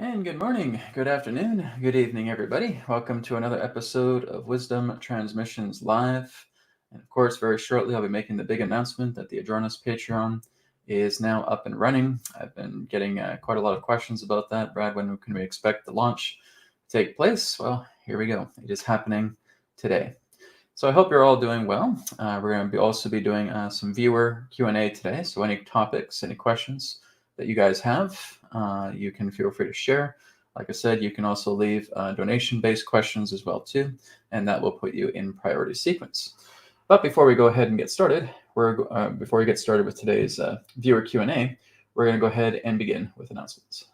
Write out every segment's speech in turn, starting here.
And good morning, good afternoon, good evening, everybody. Welcome to another episode of Wisdom Transmissions Live. And of course, very shortly, I'll be making the big announcement that the Adronis Patreon is now up and running. I've been getting quite a lot of questions about that. Brad, when can we expect the launch to take place? Well, here we go. It is happening today. So I hope you're all doing well. We're going to also be doing some viewer Q&A today. So any topics, any questions that you guys have, you can feel free to share. Like I said, you can also leave donation-based questions as well too, and that will put you in priority sequence. But before we go ahead and get started, before we get started with today's viewer Q&A, we're going to go ahead and begin with announcements.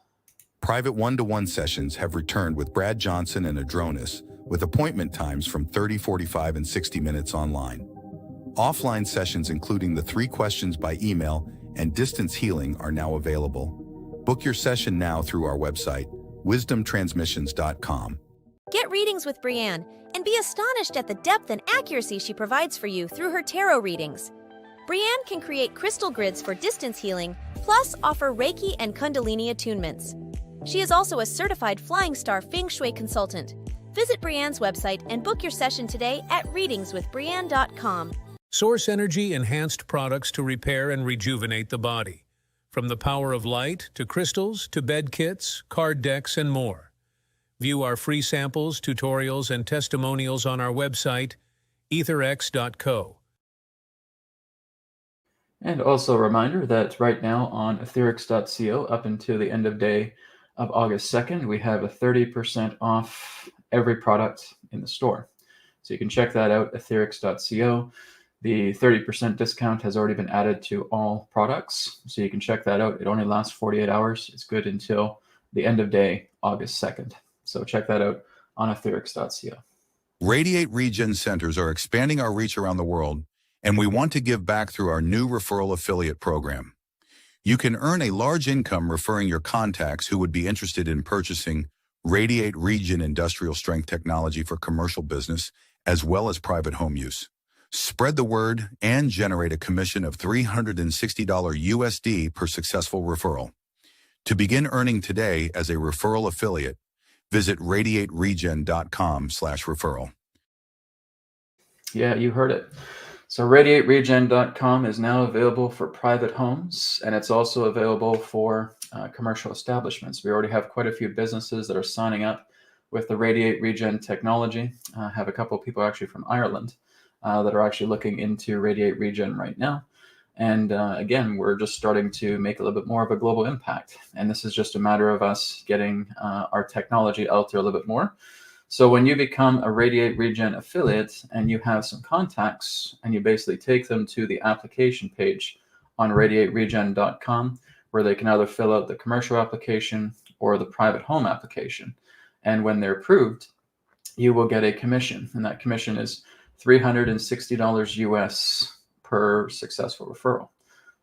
Private one-to-one sessions have returned with Brad Johnson and Adronis, with appointment times from 30, 45, and 60 minutes online. Offline sessions including the 3 questions by email and distance healing are now available. Book your session now through our website, wisdomtransmissions.com. Get readings with Breanne and be astonished at the depth and accuracy she provides for you through her tarot readings. Breanne can create crystal grids for distance healing, plus offer Reiki and Kundalini attunements. She is also a certified Flying Star Feng Shui consultant. Visit Breanne's website and book your session today at readingswithbreanne.com. Source Energy enhanced products to repair and rejuvenate the body. From the power of light to crystals to bed kits, card decks, and more. View our free samples, tutorials, and testimonials on our website, AetherX.co. And also a reminder that right now on AetherX.co, up until the end of day of August 2nd, we have a 30% off every product in the store. So you can check that out, AetherX.co. The 30% discount has already been added to all products, so you can check that out. It only lasts 48 hours. It's good until the end of day, August 2nd. So check that out on AetherX.co. RAYD8 REGEN Centers are expanding our reach around the world, and we want to give back through our new referral affiliate program. You can earn a large income referring your contacts who would be interested in purchasing RAYD8 REGEN industrial strength technology for commercial business as well as private home use. Spread the word and generate a commission of $360 USD per successful referral. To begin earning today as a referral affiliate, visit RAYD8REGEN.com/referral. Yeah, you heard it. So RAYD8REGEN.com is now available for private homes, and it's also available for commercial establishments. We already have quite a few businesses that are signing up with the RAYD8 REGEN technology. I have a couple of people actually from Ireland that are actually looking into RAYD8 REGEN right now. And again, we're just starting to make a little bit more of a global impact. And this is just a matter of us getting our technology out there a little bit more. So when you become a RAYD8 REGEN affiliate and you have some contacts and you basically take them to the application page on RAYD8REGEN.com, where they can either fill out the commercial application or the private home application. And when they're approved, you will get a commission. And that commission is $360 US per successful referral.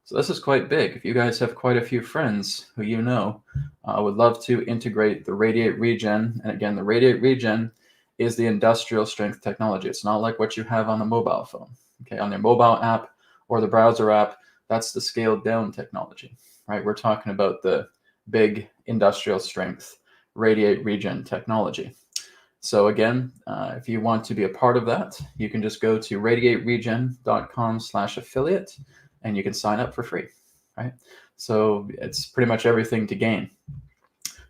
So this is quite big. If you guys have quite a few friends who you know would love to integrate the RAYD8 REGEN, and again, the RAYD8 REGEN is the industrial strength technology. It's not like what you have on a mobile phone. Okay, on their mobile app or the browser app, that's the scaled down technology, right? We're talking about the big industrial strength RAYD8 REGEN technology. So again, if you want to be a part of that, you can just go to RAYD8REGEN.com/affiliate and you can sign up for free, right? So it's pretty much everything to gain.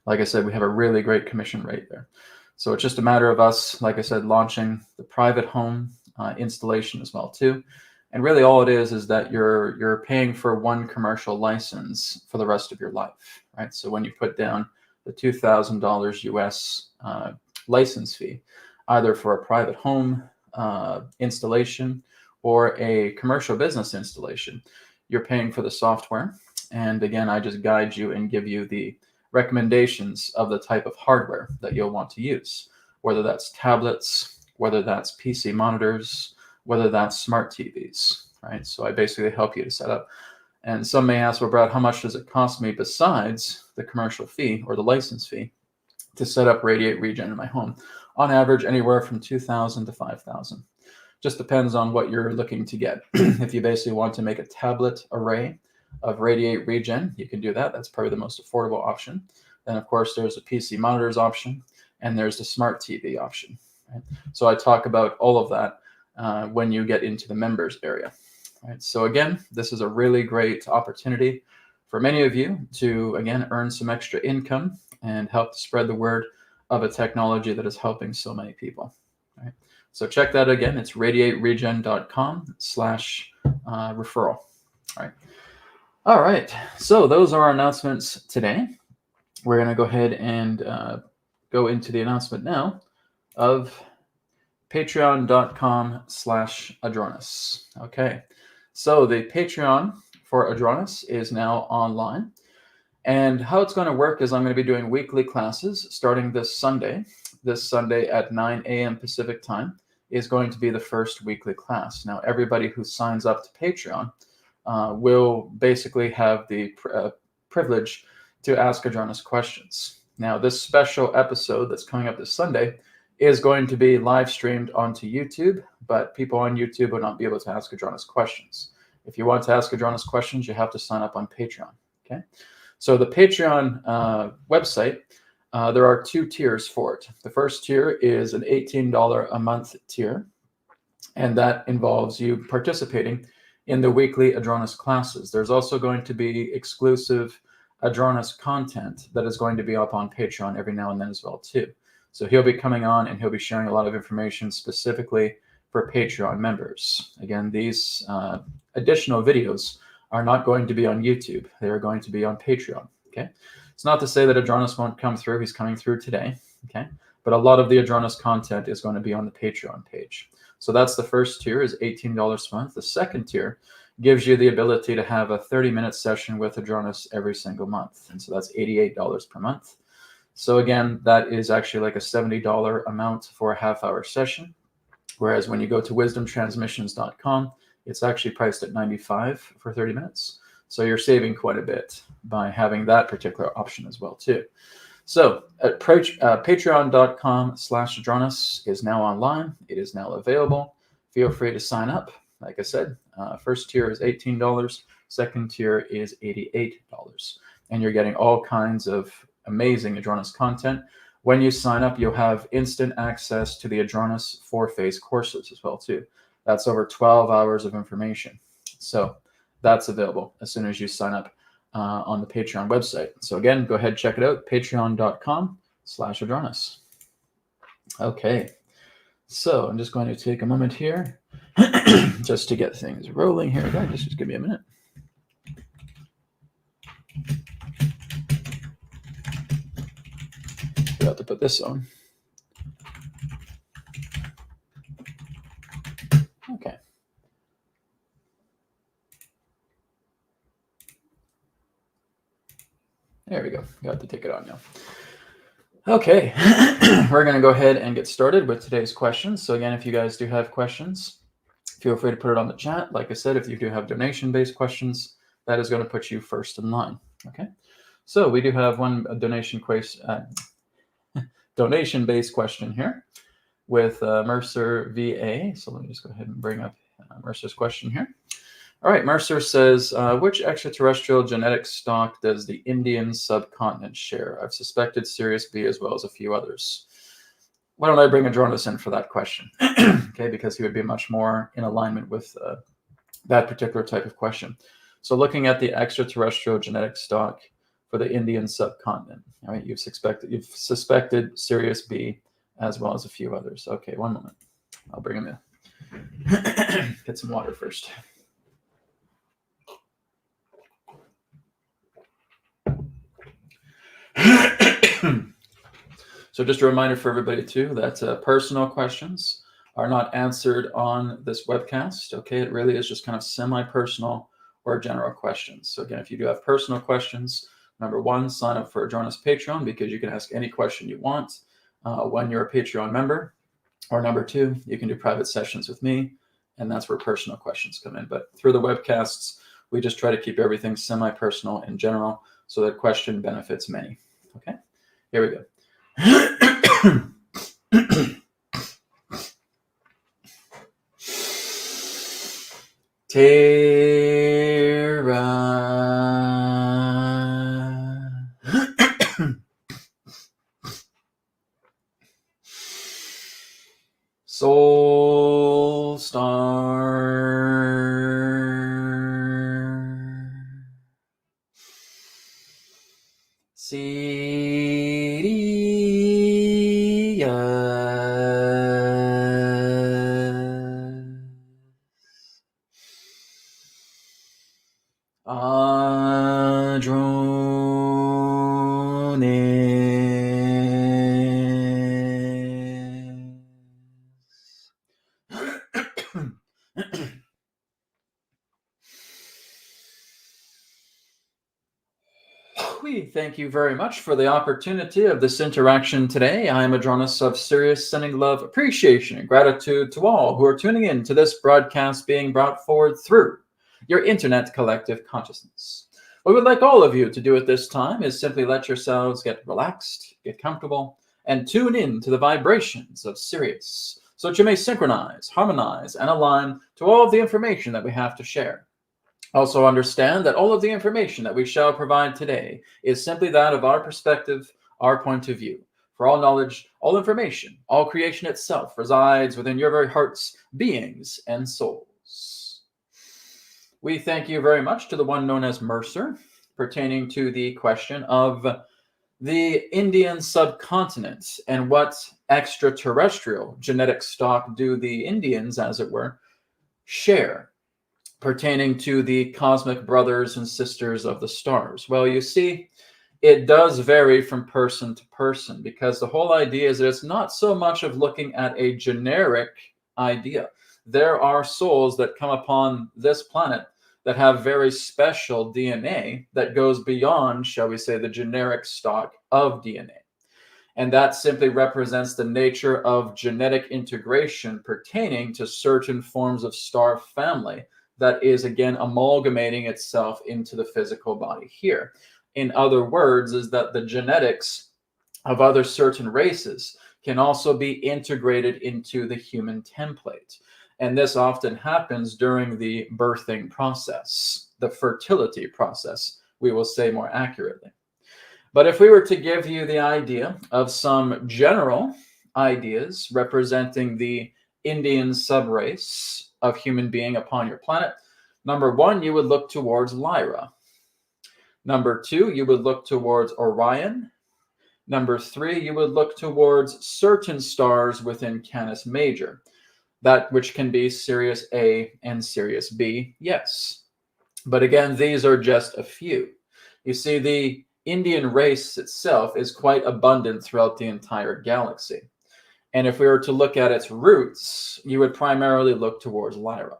Like I said, we have a really great commission rate there. So it's just a matter of us, like I said, launching the private home installation as well too. And really all it is that you're paying for one commercial license for the rest of your life, right? So when you put down the $2,000 US license fee, either for a private home installation or a commercial business installation, you're paying for the software. And again, I just guide you and give you the recommendations of the type of hardware that you'll want to use, whether that's tablets, whether that's PC monitors, whether that's smart TVs, right? So I basically help you to set up. And some may ask, well, Brad, how much does it cost me besides the commercial fee or the license fee to set up RAYD8 REGEN in my home? On average, anywhere from $2,000 to $5,000. Just depends on what you're looking to get. If you basically want to make a tablet array of RAYD8 REGEN, you can do that. That's probably the most affordable option. Then, of course, there's a PC monitors option, and there's the smart TV option. Right? So I talk about all of that when you get into the members area. Right? So again, this is a really great opportunity for many of you to, again, earn some extra income and help to spread the word of a technology that is helping so many people. Right? So check that again. It's radiateregen.com/referral. All right. So those are our announcements today. We're going to go ahead and go into the announcement now of patreon.com/Adronis. Okay. So the Patreon for Adronis is now online. And how it's going to work is I'm going to be doing weekly classes starting this Sunday. This Sunday at 9 a.m. Pacific time is going to be the first weekly class. Now, everybody who signs up to Patreon will basically have the privilege to ask Adronis questions. Now, this special episode that's coming up this Sunday is going to be live streamed onto YouTube, but people on YouTube will not be able to ask Adronis questions. If you want to ask Adronis questions, you have to sign up on Patreon. Okay. So the Patreon website, there are 2 tiers for it. The first tier is an $18 a month tier, and that involves you participating in the weekly Adronis classes. There's also going to be exclusive Adronis content that is going to be up on Patreon every now and then as well too. So he'll be coming on and he'll be sharing a lot of information specifically for Patreon members. Again, these additional videos are not going to be on YouTube. They are going to be on Patreon. Okay. It's not to say that Adronis won't come through. He's coming through today. Okay. But a lot of the Adronis content is going to be on the Patreon page. So that's the first tier, is $18 a month. The second tier gives you the ability to have a 30-minute session with Adronis every single month. And so that's $88 per month. So again, that is actually like a $70 amount for a half-hour session. Whereas when you go to wisdomtransmissions.com, it's actually priced at $95 for 30 minutes. So you're saving quite a bit by having that particular option as well too. So at patreon.com/Adronis is now online. It is now available. Feel free to sign up. Like I said, first tier is $18. Second tier is $88. And you're getting all kinds of amazing Adronis content. When you sign up, you'll have instant access to the Adronis 4-phase courses as well too. That's over 12 hours of information. So that's available as soon as you sign up on the Patreon website. So again, go ahead, check it out, patreon.com/Adronis. Okay, so I'm just going to take a moment here just to get things rolling here. Guys, just give me a minute. Forgot to put this on. Okay. There we go. Got to take it on now. Okay, we're going to go ahead and get started with today's questions. So again, if you guys do have questions, feel free to put it on the chat. Like I said, if you do have donation-based questions, that is going to put you first in line. Okay, so we do have one donation-based question here with Mercer VA. So let me just go ahead and bring up Mercer's question here. All right, Mercer says, which extraterrestrial genetic stock does the Indian subcontinent share? I've suspected Sirius B as well as a few others. Why don't I bring Adronis in for that question? Okay, because he would be much more in alignment with that particular type of question. So looking at the extraterrestrial genetic stock for the Indian subcontinent, all right, you've suspected Sirius B as well as a few others. Okay, one moment. I'll bring him in. Get some water first. So just a reminder for everybody too that personal questions are not answered on this webcast. Okay, it really is just kind of semi-personal or general questions. So again, if you do have personal questions, number one, sign up for Adronis Patreon because you can ask any question you want when you're a Patreon member. Or number two, you can do private sessions with me, and that's where personal questions come in. But through the webcasts, we just try to keep everything semi-personal in general so that question benefits many. Okay, here we go. Terra. star. Sirius. Adronis. We thank you very much for the opportunity of this interaction today. I am Adronis of Sirius, sending love, appreciation, and gratitude to all who are tuning in to this broadcast being brought forward through your internet collective consciousness. What we would like all of you to do at this time is simply let yourselves get relaxed, get comfortable, and tune in to the vibrations of Sirius so that you may synchronize, harmonize, and align to all of the information that we have to share. Also understand that all of the information that we shall provide today is simply that of our perspective, our point of view. For all knowledge, all information, all creation itself resides within your very hearts, beings, and souls. We thank you very much to the one known as Mercer, pertaining to the question of the Indian subcontinent and what extraterrestrial genetic stock do the Indians, as it were, share pertaining to the cosmic brothers and sisters of the stars. Well, you see, it does vary from person to person, because the whole idea is that it's not so much of looking at a generic idea. There are souls that come upon this planet that have very special DNA that goes beyond, shall we say, the generic stock of DNA. And that simply represents the nature of genetic integration pertaining to certain forms of star family that is, again, amalgamating itself into the physical body here. In other words, is that the genetics of other certain races can also be integrated into the human template. And this often happens during the birthing process, the fertility process, we will say more accurately. But if we were to give you the idea of some general ideas representing the Indian subrace of human being upon your planet, number one, you would look towards Lyra. Number two, you would look towards Orion. Number three, you would look towards certain stars within Canis Major, that which can be Sirius A and Sirius B, yes. But again, these are just a few. You see, the Indian race itself is quite abundant throughout the entire galaxy. And if we were to look at its roots, you would primarily look towards Lyra.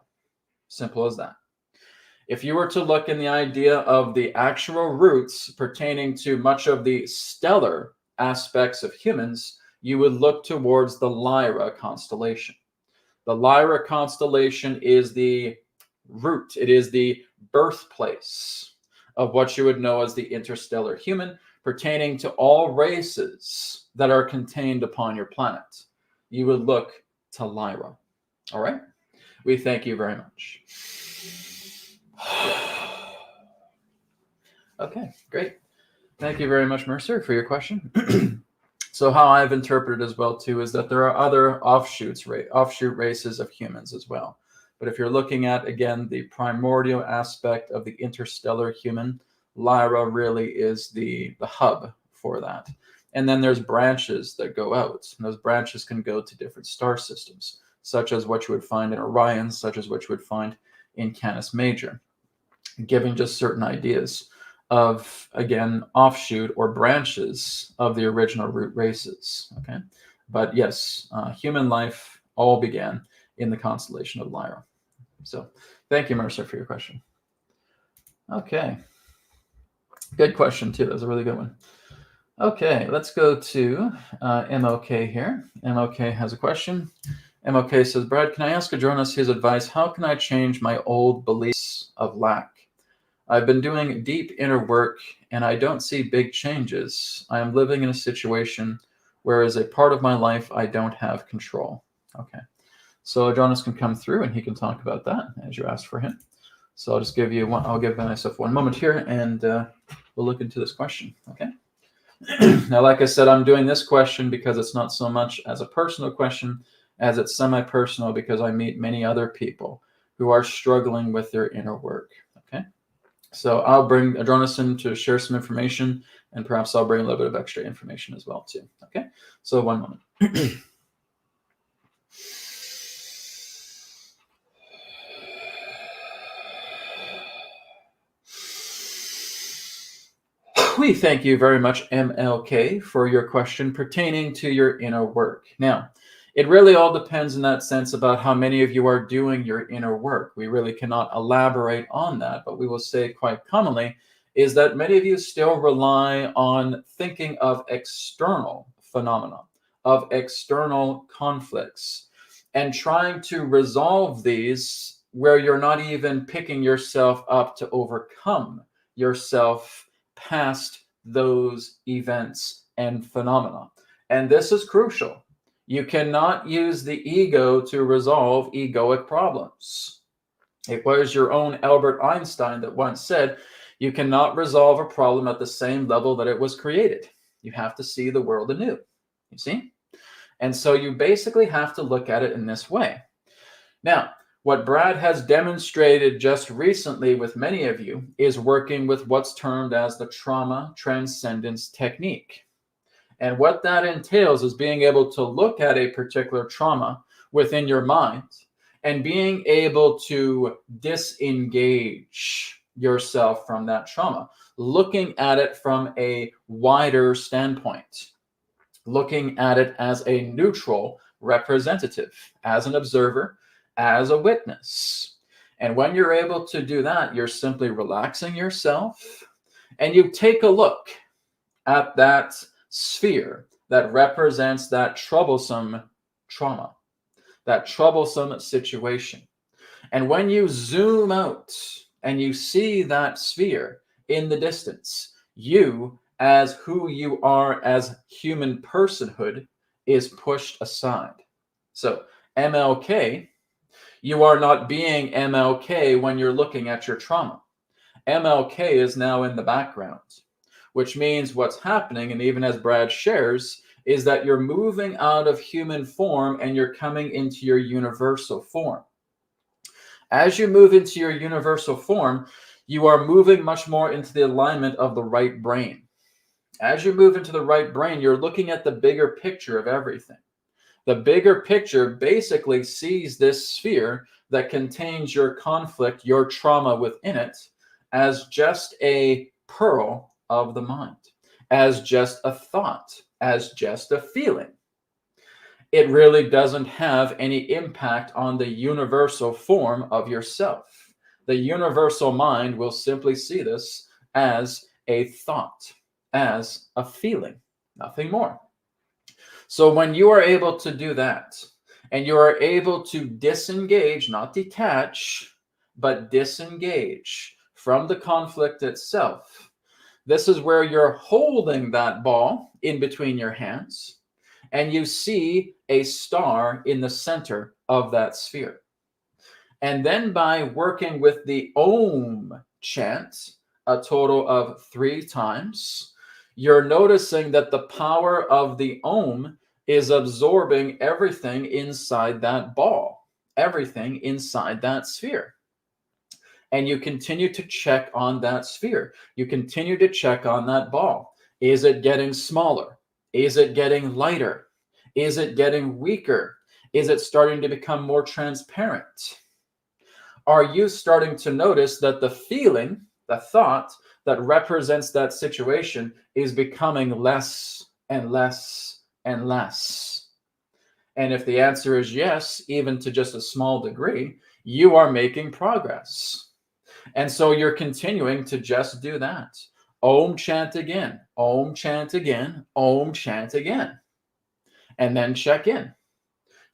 Simple as that. If you were to look in the idea of the actual roots pertaining to much of the stellar aspects of humans, you would look towards the Lyra constellation. The Lyra constellation is the root. It is the birthplace of what you would know as the interstellar human, pertaining to all races that are contained upon your planet. You would look to Lyra. All right? We thank you very much. Okay, great. Thank you very much, Mercer, for your question. So how I've interpreted as well, too, is that there are other offshoot races of humans as well. But if you're looking at, again, the primordial aspect of the interstellar human, Lyra really is the hub for that. And then there's branches that go out. And those branches can go to different star systems, such as what you would find in Orion, such as what you would find in Canis Major, giving just certain ideas of, again, offshoot or branches of the original root races. Okay, but yes, human life all began in the constellation of Lyra. So thank you, Mercer, for your question. Okay, good question too. That was a really good one. Okay, let's go to MOK here. MOK has a question. MOK says, Brad, can I ask Adronis his advice? How can I change my old beliefs of lack? I've been doing deep inner work and I don't see big changes. I am living in a situation where as a part of my life, I don't have control. Okay. So Adronis can come through and he can talk about that as you asked for him. So I'll just give you one, I'll give myself one moment here and we'll look into this question. Okay. Now, like I said, I'm doing this question because it's not so much as a personal question as it's semi-personal because I meet many other people who are struggling with their inner work. Okay, so I'll bring Adronis in to share some information, and perhaps I'll bring a little bit of extra information as well too. Okay, so one moment. We thank you very much, MLK, for your question pertaining to your inner work. Now, it really all depends in that sense about how many of you are doing your inner work. We really cannot elaborate on that, but we will say quite commonly is that many of you still rely on thinking of external phenomena, of external conflicts, and trying to resolve these where you're not even picking yourself up to overcome yourself past those events and phenomena. And this is crucial. You cannot use the ego to resolve egoic problems. It was your own Albert Einstein that once said, you cannot resolve a problem at the same level that it was created. You have to see the world anew, you see? And so you basically have to look at it in this way. Now, what Brad has demonstrated just recently with many of you is working with what's termed as the trauma transcendence technique. And what that entails is being able to look at a particular trauma within your mind and being able to disengage yourself from that trauma, looking at it from a wider standpoint, looking at it as a neutral representative, as an observer, as a witness. And when you're able to do that, you're simply relaxing yourself and you take a look at that sphere that represents that troublesome trauma, that troublesome situation. And when you zoom out and you see that sphere in the distance, you, as who you are as human personhood, is pushed aside. So MLK, you are not being MLK when you're looking at your trauma. MLK is now in the background, which means what's happening, and even as Brad shares, is that you're moving out of human form and you're coming into your universal form. As you move into your universal form, you are moving much more into the alignment of the right brain. As you move into the right brain, you're looking at the bigger picture of everything. The bigger picture basically sees this sphere that contains your conflict, your trauma within it, as just a pearl of the mind, as just a thought, as just a feeling. It really doesn't have any impact on the universal form of yourself. The universal mind will simply see this as a thought, as a feeling, nothing more. So when you are able to do that, and you are able to disengage, not detach, but disengage from the conflict itself, this is where you're holding that ball in between your hands, and you see a star in the center of that sphere. And then by working with the Om chant, a total of 3 times, you're noticing that the power of the Om is absorbing everything inside that ball, everything inside that sphere. And you continue to check on that sphere. You continue to check on that ball. Is it getting smaller? Is it getting lighter? Is it getting weaker? Is it starting to become more transparent? Are you starting to notice that the feeling, the thought that represents that situation is becoming less and less and less? And if the answer is yes, even to just a small degree, you are making progress. And so you're continuing to just do that. Om chant again, Om chant again, Om chant again. And then check in.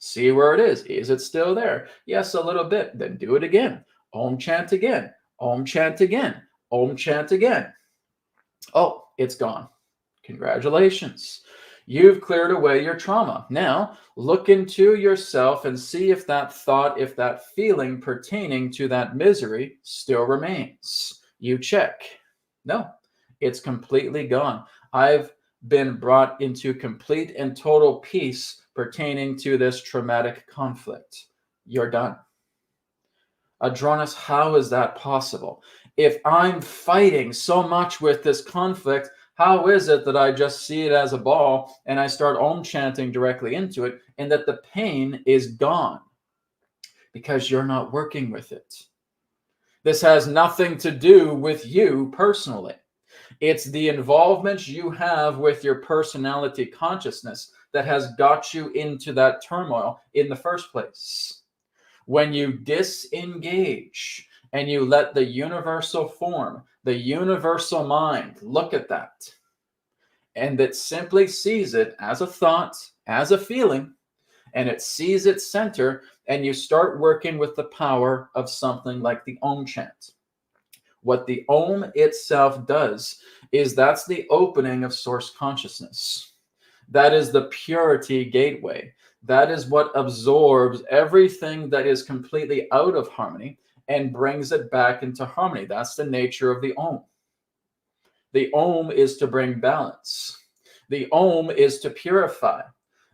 See where it is. Is it still there? Yes, a little bit. Then do it again. Om chant again, Om chant again, Om chant again. Oh, it's gone. Congratulations. You've cleared away your trauma. Now, look into yourself and see if that thought, if that feeling pertaining to that misery still remains. You check. No, it's completely gone. I've been brought into complete and total peace pertaining to this traumatic conflict. You're done. Adronis, how is that possible? If I'm fighting so much with this conflict, how is it that I just see it as a ball and I start Om chanting directly into it and that the pain is gone? Because you're not working with it. This has nothing to do with you personally. It's the involvement you have with your personality consciousness that has got you into that turmoil in the first place. When you disengage and you let the universal form, the universal mind, look at that, and it simply sees it as a thought, as a feeling, and it sees its center, and you start working with the power of something like the Om chant. What the Om itself does is that's the opening of source consciousness. That is the purity gateway. That is what absorbs everything that is completely out of harmony and brings it back into harmony. That's the nature of the Om. The Om is to bring balance. The Om is to purify.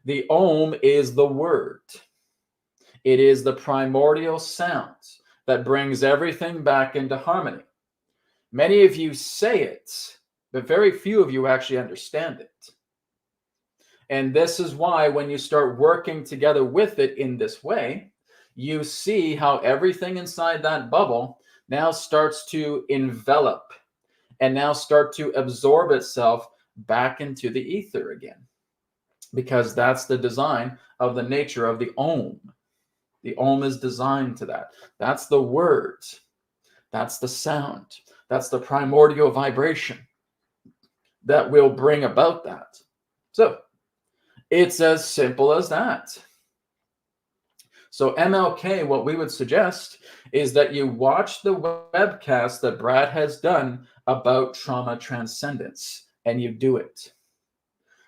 The Om is the word. It is the primordial sound that brings everything back into harmony. Many of you say it, but very few of you actually understand it. And this is why when you start working together with it in this way, you see how everything inside that bubble now starts to envelop and now start to absorb itself back into the ether again. Because that's the design of the nature of the Om. The Om is designed to that. That's the word. That's the sound. That's the primordial vibration that will bring about that. So it's as simple as that. So MLK, what we would suggest is that you watch the webcast that Brad has done about trauma transcendence, and you do it.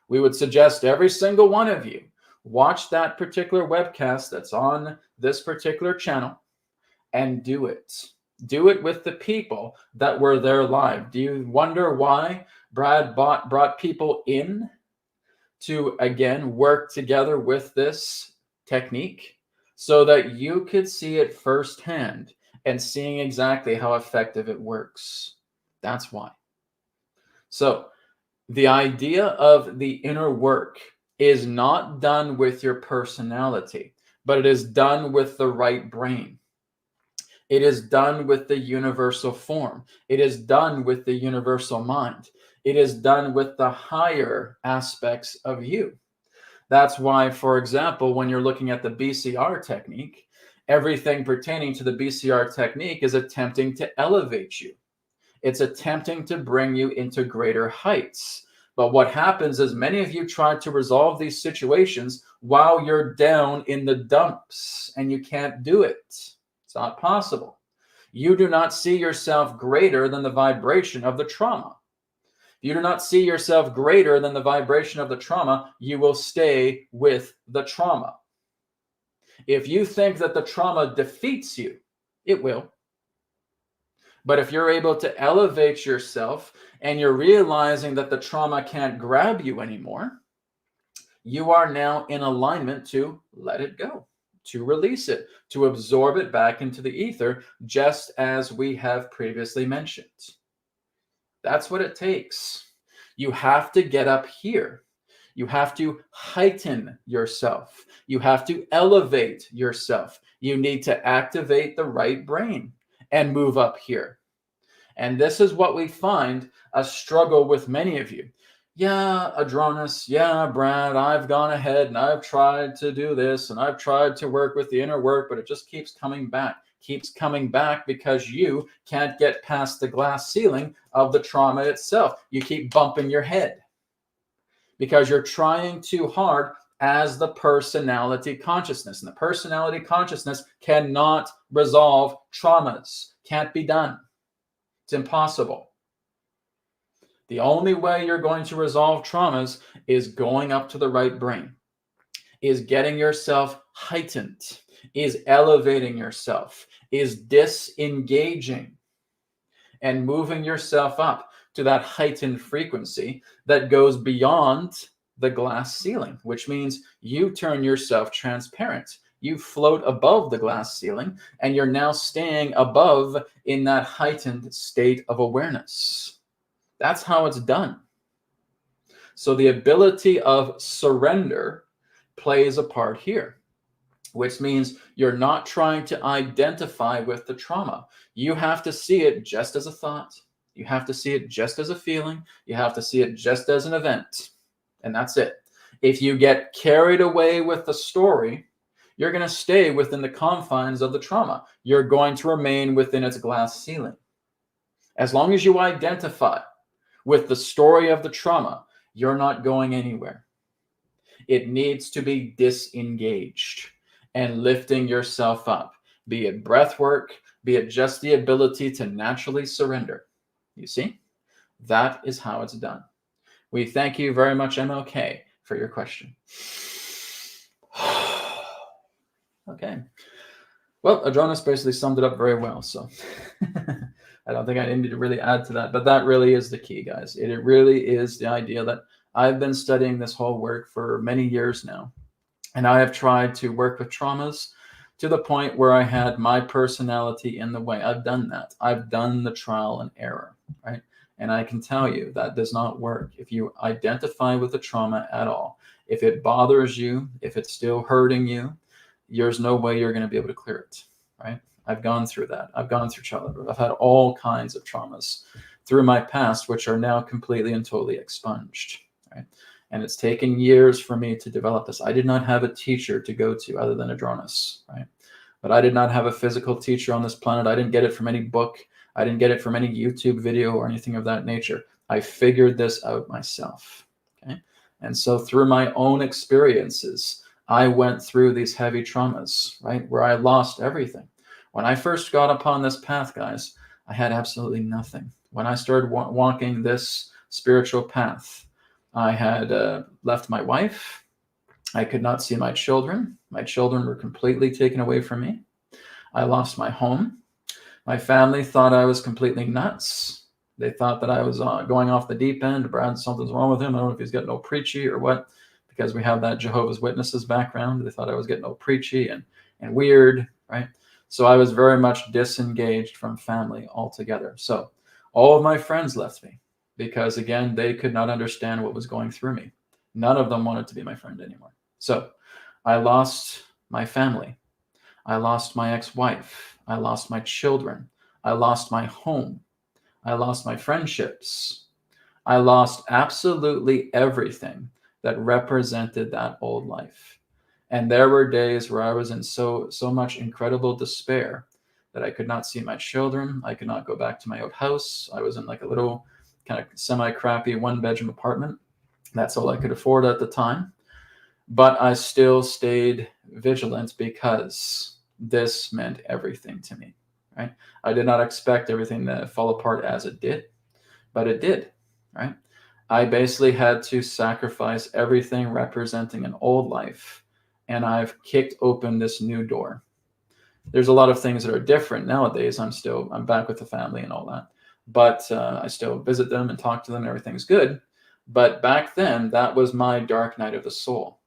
We would suggest every single one of you watch that particular webcast that's on this particular channel and do it. Do it with the people that were there live. Do you wonder why Brad brought people in to, again, work together with this technique? So that you could see it firsthand and seeing exactly how effective it works. That's why. So the idea of the inner work is not done with your personality, but it is done with the right brain. It is done with the universal form. It is done with the universal mind. It is done with the higher aspects of you. That's why, for example, when you're looking at the BCR technique, everything pertaining to the BCR technique is attempting to elevate you. It's attempting to bring you into greater heights. But what happens is many of you try to resolve these situations while you're down in the dumps, and you can't do it. It's not possible. You do not see yourself greater than the vibration of the trauma. If you do not see yourself greater than the vibration of the trauma, you will stay with the trauma. If you think that the trauma defeats you, it will. But if you're able to elevate yourself and you're realizing that the trauma can't grab you anymore, you are now in alignment to let it go, to release it, to absorb it back into the ether, just as we have previously mentioned. That's what it takes. You have to get up here. You have to heighten yourself. You have to elevate yourself. You need to activate the right brain and move up here. And this is what we find a struggle with many of you. Yeah, Adronis, yeah, Brad, I've gone ahead and I've tried to do this and I've tried to work with the inner work, but it just keeps coming back. Keeps coming back because you can't get past the glass ceiling of the trauma itself. You keep bumping your head because you're trying too hard as the personality consciousness. And the personality consciousness cannot resolve traumas. Can't be done. It's impossible. The only way you're going to resolve traumas is going up to the right brain, is getting yourself heightened, is elevating yourself, is disengaging and moving yourself up to that heightened frequency that goes beyond the glass ceiling, which means you turn yourself transparent. You float above the glass ceiling, and you're now staying above in that heightened state of awareness. That's how it's done. So the ability of surrender plays a part here, which means you're not trying to identify with the trauma. You have to see it just as a thought. You have to see it just as a feeling. You have to see it just as an event. And that's it. If you get carried away with the story, you're going to stay within the confines of the trauma. You're going to remain within its glass ceiling. As long as you identify with the story of the trauma, you're not going anywhere. It needs to be disengaged and lifting yourself up, be it breath work, be it just the ability to naturally surrender. You see, that is how it's done. We thank you very much, MLK, for your question. Okay. Well, Adronis basically summed it up very well, so I don't think I need to really add to that, but that really is the key, guys. It really is the idea that I've been studying this whole work for many years now, and I have tried to work with traumas to the point where I had my personality in the way. I've done that. I've done the trial and error, right? And I can tell you that does not work. If you identify with the trauma at all, if it bothers you, if it's still hurting you, there's no way you're going to be able to clear it, right? I've gone through that. I've gone through childhood. I've had all kinds of traumas through my past, which are now completely and totally expunged, right? And it's taken years for me to develop this. I did not have a teacher to go to other than Adronis, right? But I did not have a physical teacher on this planet. I didn't get it from any book. I didn't get it from any YouTube video or anything of that nature. I figured this out myself, okay? And so through my own experiences, I went through these heavy traumas, right, where I lost everything. When I first got upon this path, guys, I had absolutely nothing. When I started walking this spiritual path, I had left my wife. I could not see my children. My children were completely taken away from me. I lost my home. My family thought I was completely nuts. They thought that I was going off the deep end. Brad, something's wrong with him. I don't know if he's got no preachy or what, because we have that Jehovah's Witnesses background. They thought I was getting all preachy and weird, right? So I was very much disengaged from family altogether. So all of my friends left me because, again, they could not understand what was going through me. None of them wanted to be my friend anymore. So I lost my family. I lost my ex-wife. I lost my children. I lost my home. I lost my friendships. I lost absolutely everything that represented that old life. And there were days where I was in so much incredible despair that I could not see my children. I could not go back to my old house. I was in like a little kind of semi-crappy one-bedroom apartment. That's all I could afford at the time. But I still stayed vigilant because this meant everything to me, right? I did not expect everything to fall apart as it did, but it did, right? I basically had to sacrifice everything representing an old life, and I've kicked open this new door. There's a lot of things that are different nowadays. I'm back with the family and all that, but I still visit them and talk to them. Everything's good. But back then, that was my dark night of the soul.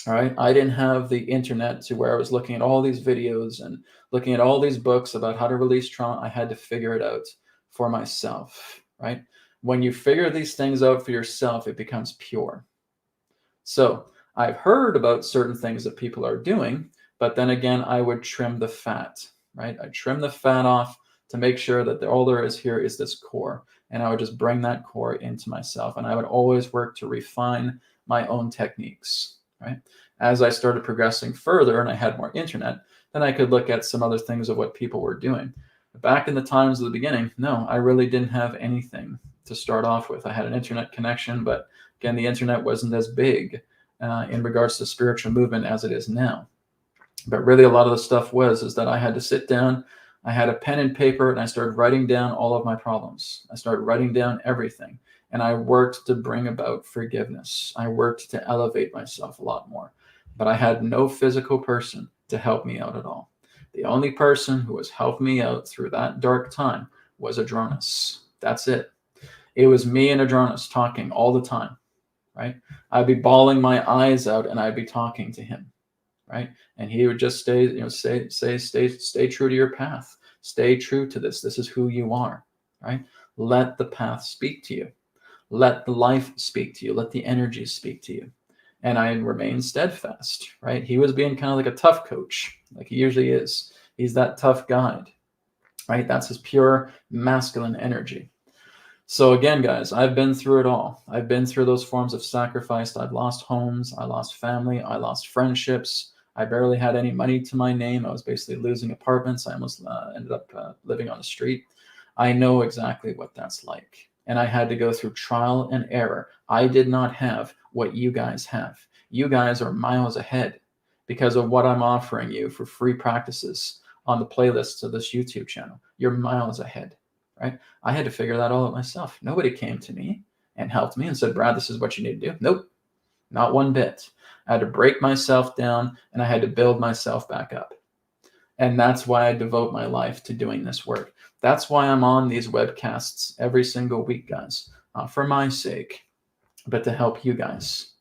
All right. I didn't have the internet to where I was looking at all these videos and looking at all these books about how to release trauma. I had to figure it out for myself, right? When you figure these things out for yourself, it becomes pure. So I've heard about certain things that people are doing, but then again, I would trim the fat, right? I trim the fat off to make sure that all there is here is this core. And I would just bring that core into myself. And I would always work to refine my own techniques, right? As I started progressing further and I had more internet, then I could look at some other things of what people were doing. Back in the times of the beginning, no, I really didn't have anything to start off with. I had an internet connection, but again, the internet wasn't as big in regards to spiritual movement as it is now. But really a lot of the stuff is that I had to sit down, I had a pen and paper, and I started writing down all of my problems. I started writing down everything. And I worked to bring about forgiveness. I worked to elevate myself a lot more. But I had no physical person to help me out at all. The only person who has helped me out through that dark time was Adronis. That's it. It was me and Adronis talking all the time. right? I'd be bawling my eyes out and I'd be talking to him, right? And he would just stay, stay true to your path. Stay true to this. This is who you are, right? Let the path speak to you. Let the life speak to you. Let the energy speak to you. And I remained steadfast, right? He was being kind of like a tough coach, like he usually is. He's that tough guide, right? That's his pure masculine energy. So again, guys, I've been through it all. I've been through those forms of sacrifice. I've lost homes. I lost family. I lost friendships. I barely had any money to my name. I was basically losing apartments. I almost ended up living on the street. I know exactly what that's like. And I had to go through trial and error. I did not have what you guys have. You guys are miles ahead because of what I'm offering you for free practices on the playlists of this YouTube channel. You're miles ahead, right? I had to figure that all out myself. Nobody came to me and helped me and said, Brad, this is what you need to do. Nope, not one bit. I had to break myself down and I had to build myself back up. And that's why I devote my life to doing this work. That's why I'm on these webcasts every single week, guys, not for my sake, but to help you guys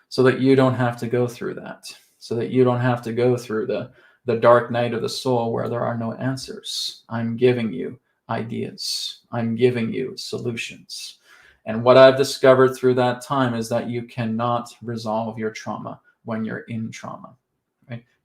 so that you don't have to go through that, so that you don't have to go through the dark night of the soul where there are no answers. I'm giving you ideas. I'm giving you solutions. And what I've discovered through that time is that you cannot resolve your trauma when you're in trauma.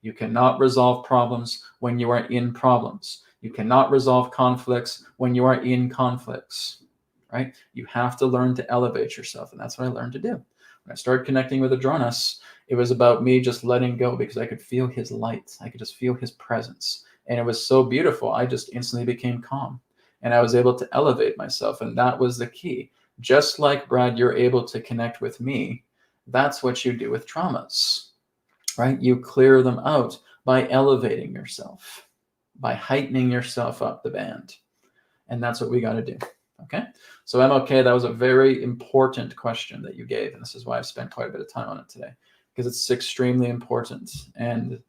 You cannot resolve problems when you are in problems. You cannot resolve conflicts when you are in conflicts, right? You have to learn to elevate yourself, and that's what I learned to do. When I started connecting with Adronis, it was about me just letting go because I could feel his light. I could just feel his presence, and it was so beautiful. I just instantly became calm, and I was able to elevate myself, and that was the key. Just like, Brad, you're able to connect with me, that's what you do with traumas. Right? You clear them out by elevating yourself, by heightening yourself up the band. And that's what we got to do. Okay. So MLK, that was a very important question that you gave. And this is why I've spent quite a bit of time on it today, because it's extremely important. And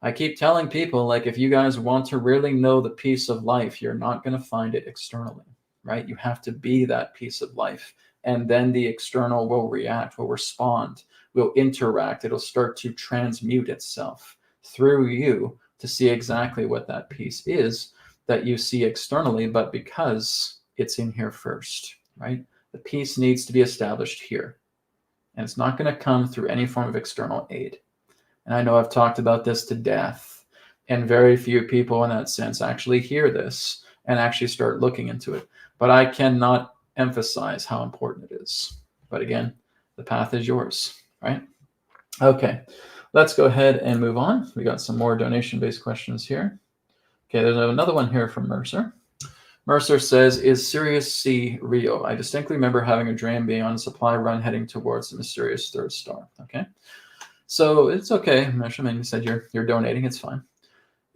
I keep telling people, like, if you guys want to really know the peace of life, you're not going to find it externally, right? You have to be that peace of life. And then the external will react, will respond, will interact. It'll start to transmute itself through you to see exactly what that peace is that you see externally, but because it's in here first, right? The peace needs to be established here. And it's not going to come through any form of external aid. And I know I've talked about this to death, and very few people in that sense actually hear this and actually start looking into it. But I cannot emphasize how important it is. But again, the path is yours, right? Okay, let's go ahead and move on. We got some more donation-based questions here. Okay, there's another one here from Mercer. Mercer says, is Sirius C real? I distinctly remember having a dream being on a supply run heading towards the mysterious third star. Okay, so it's okay, Mercer. I mean, you said you're donating, it's fine.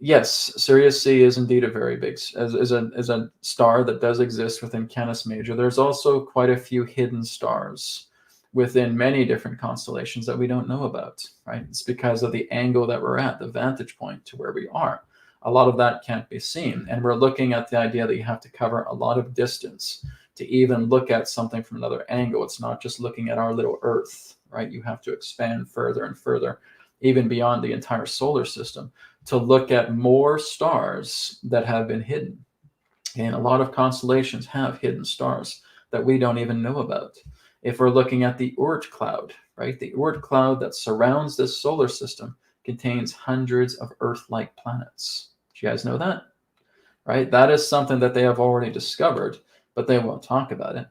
Yes, Sirius C is indeed a very big, is a star that does exist within Canis Major. There's also quite a few hidden stars within many different constellations that we don't know about, right? It's because of the angle that we're at, the vantage point to where we are. A lot of that can't be seen. And we're looking at the idea that you have to cover a lot of distance to even look at something from another angle. It's not just looking at our little Earth, right? You have to expand further and further, even beyond the entire solar system, to look at more stars that have been hidden. And a lot of constellations have hidden stars that we don't even know about. If we're looking at the Oort cloud, right? The Oort cloud that surrounds this solar system contains hundreds of Earth-like planets. Do you guys know that? Right? That is something that they have already discovered, but they won't talk about it.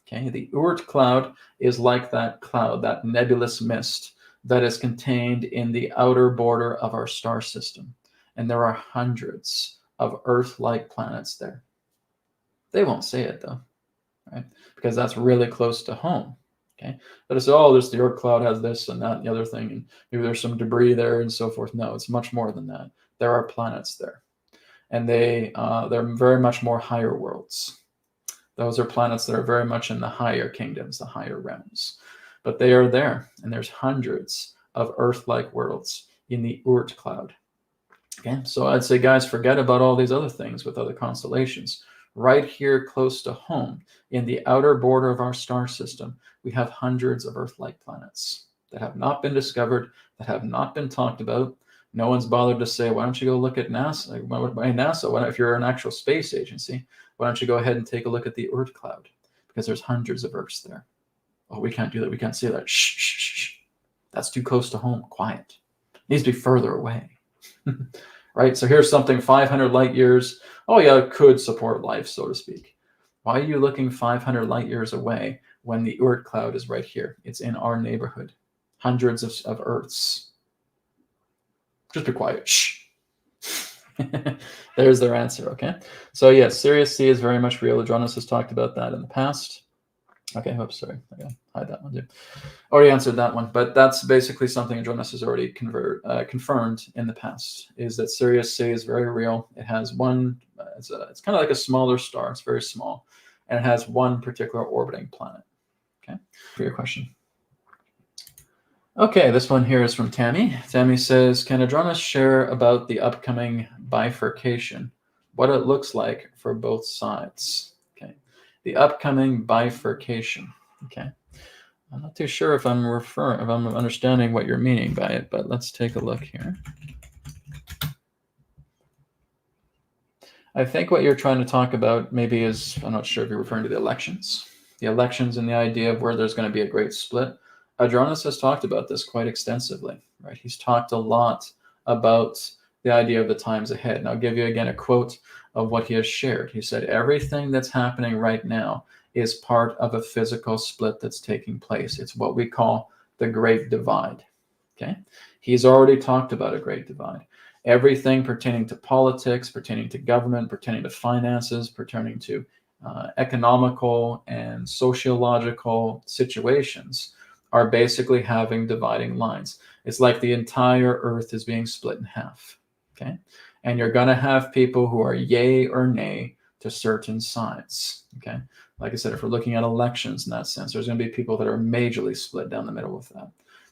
Okay, the Oort cloud is like that cloud, that nebulous mist that is contained in the outer border of our star system. And there are hundreds of Earth-like planets there. They won't say it though, right? Because that's really close to home. Okay, but it's, oh, there's the Oort cloud has this and that and the other thing, and maybe there's some debris there and so forth. No, it's much more than that. There are planets there, and they're very much more higher worlds. Those are planets that are very much in the higher kingdoms, the higher realms, but they are there, and there's hundreds of Earth-like worlds in the Oort cloud. Okay, so I'd say, guys, forget about all these other things with other constellations. Right here close to home, in the outer border of our star system, we have hundreds of Earth-like planets that have not been discovered, that have not been talked about. No one's bothered to say, why don't you go look at NASA? If you're an actual space agency, why don't you go ahead and take a look at the Oort cloud? Because there's hundreds of Earths there. Oh, we can't do that. We can't say that. Shh, shh, shh. That's too close to home. Quiet. It needs to be further away. Right? So here's something 500 light years. Oh, yeah, it could support life, so to speak. Why are you looking 500 light years away when the Oort cloud is right here? It's in our neighborhood. Hundreds of Earths. Just be quiet. Shh. There's their answer, okay? So yes, Sirius C is very much real. Adronis has talked about that in the past. Okay, oops, sorry. I gotta hide that one too. Already answered that one, but that's basically something Adronis has already confirmed in the past, is that Sirius C is very real. It has one, it's kind of like a smaller star. It's very small, and it has one particular orbiting planet. Okay, for your question. Okay, this one here is from Tammy. Tammy says, can Adronis share about the upcoming bifurcation, what it looks like for both sides? Okay, the upcoming bifurcation. Okay, I'm not too sure if I'm understanding what you're meaning by it, but let's take a look here. I think what you're trying to talk about maybe is, I'm not sure if you're referring to the elections and the idea of where there's going to be a great split. Adronis has talked about this quite extensively, right? He's talked a lot about the idea of the times ahead. And I'll give you again a quote of what he has shared. He said, everything that's happening right now is part of a physical split that's taking place. It's what we call the Great Divide, okay? He's already talked about a Great Divide. Everything pertaining to politics, pertaining to government, pertaining to finances, pertaining to economical and sociological situations are basically having dividing lines. It's like the entire Earth is being split in half, okay? And you're going to have people who are yay or nay to certain sides, okay? Like I said, if we're looking at elections in that sense, there's going to be people that are majorly split down the middle with that,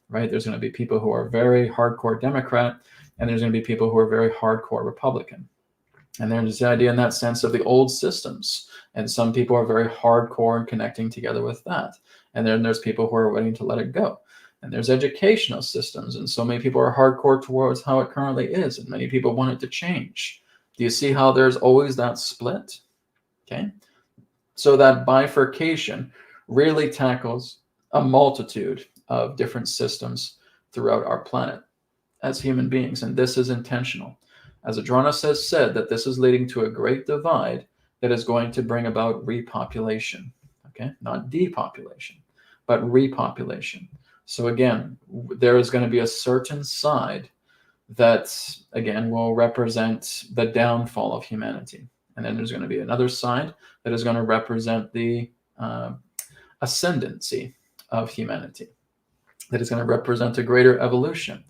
right? There's going to be people who are very hardcore Democrat, and there's going to be people who are very hardcore Republican. And there's the idea in that sense of the old systems. And some people are very hardcore in connecting together with that. And then there's people who are willing to let it go. And there's educational systems. And so many people are hardcore towards how it currently is. And many people want it to change. Do you see how there's always that split? Okay. So that bifurcation really tackles a multitude of different systems throughout our planet as human beings. And this is intentional. As Adronis has said, that this is leading to a great divide that is going to bring about repopulation, okay? Not depopulation, but repopulation. So again, there is going to be a certain side that, again, will represent the downfall of humanity. And then there's going to be another side that is going to represent the ascendancy of humanity, that is going to represent a greater evolution.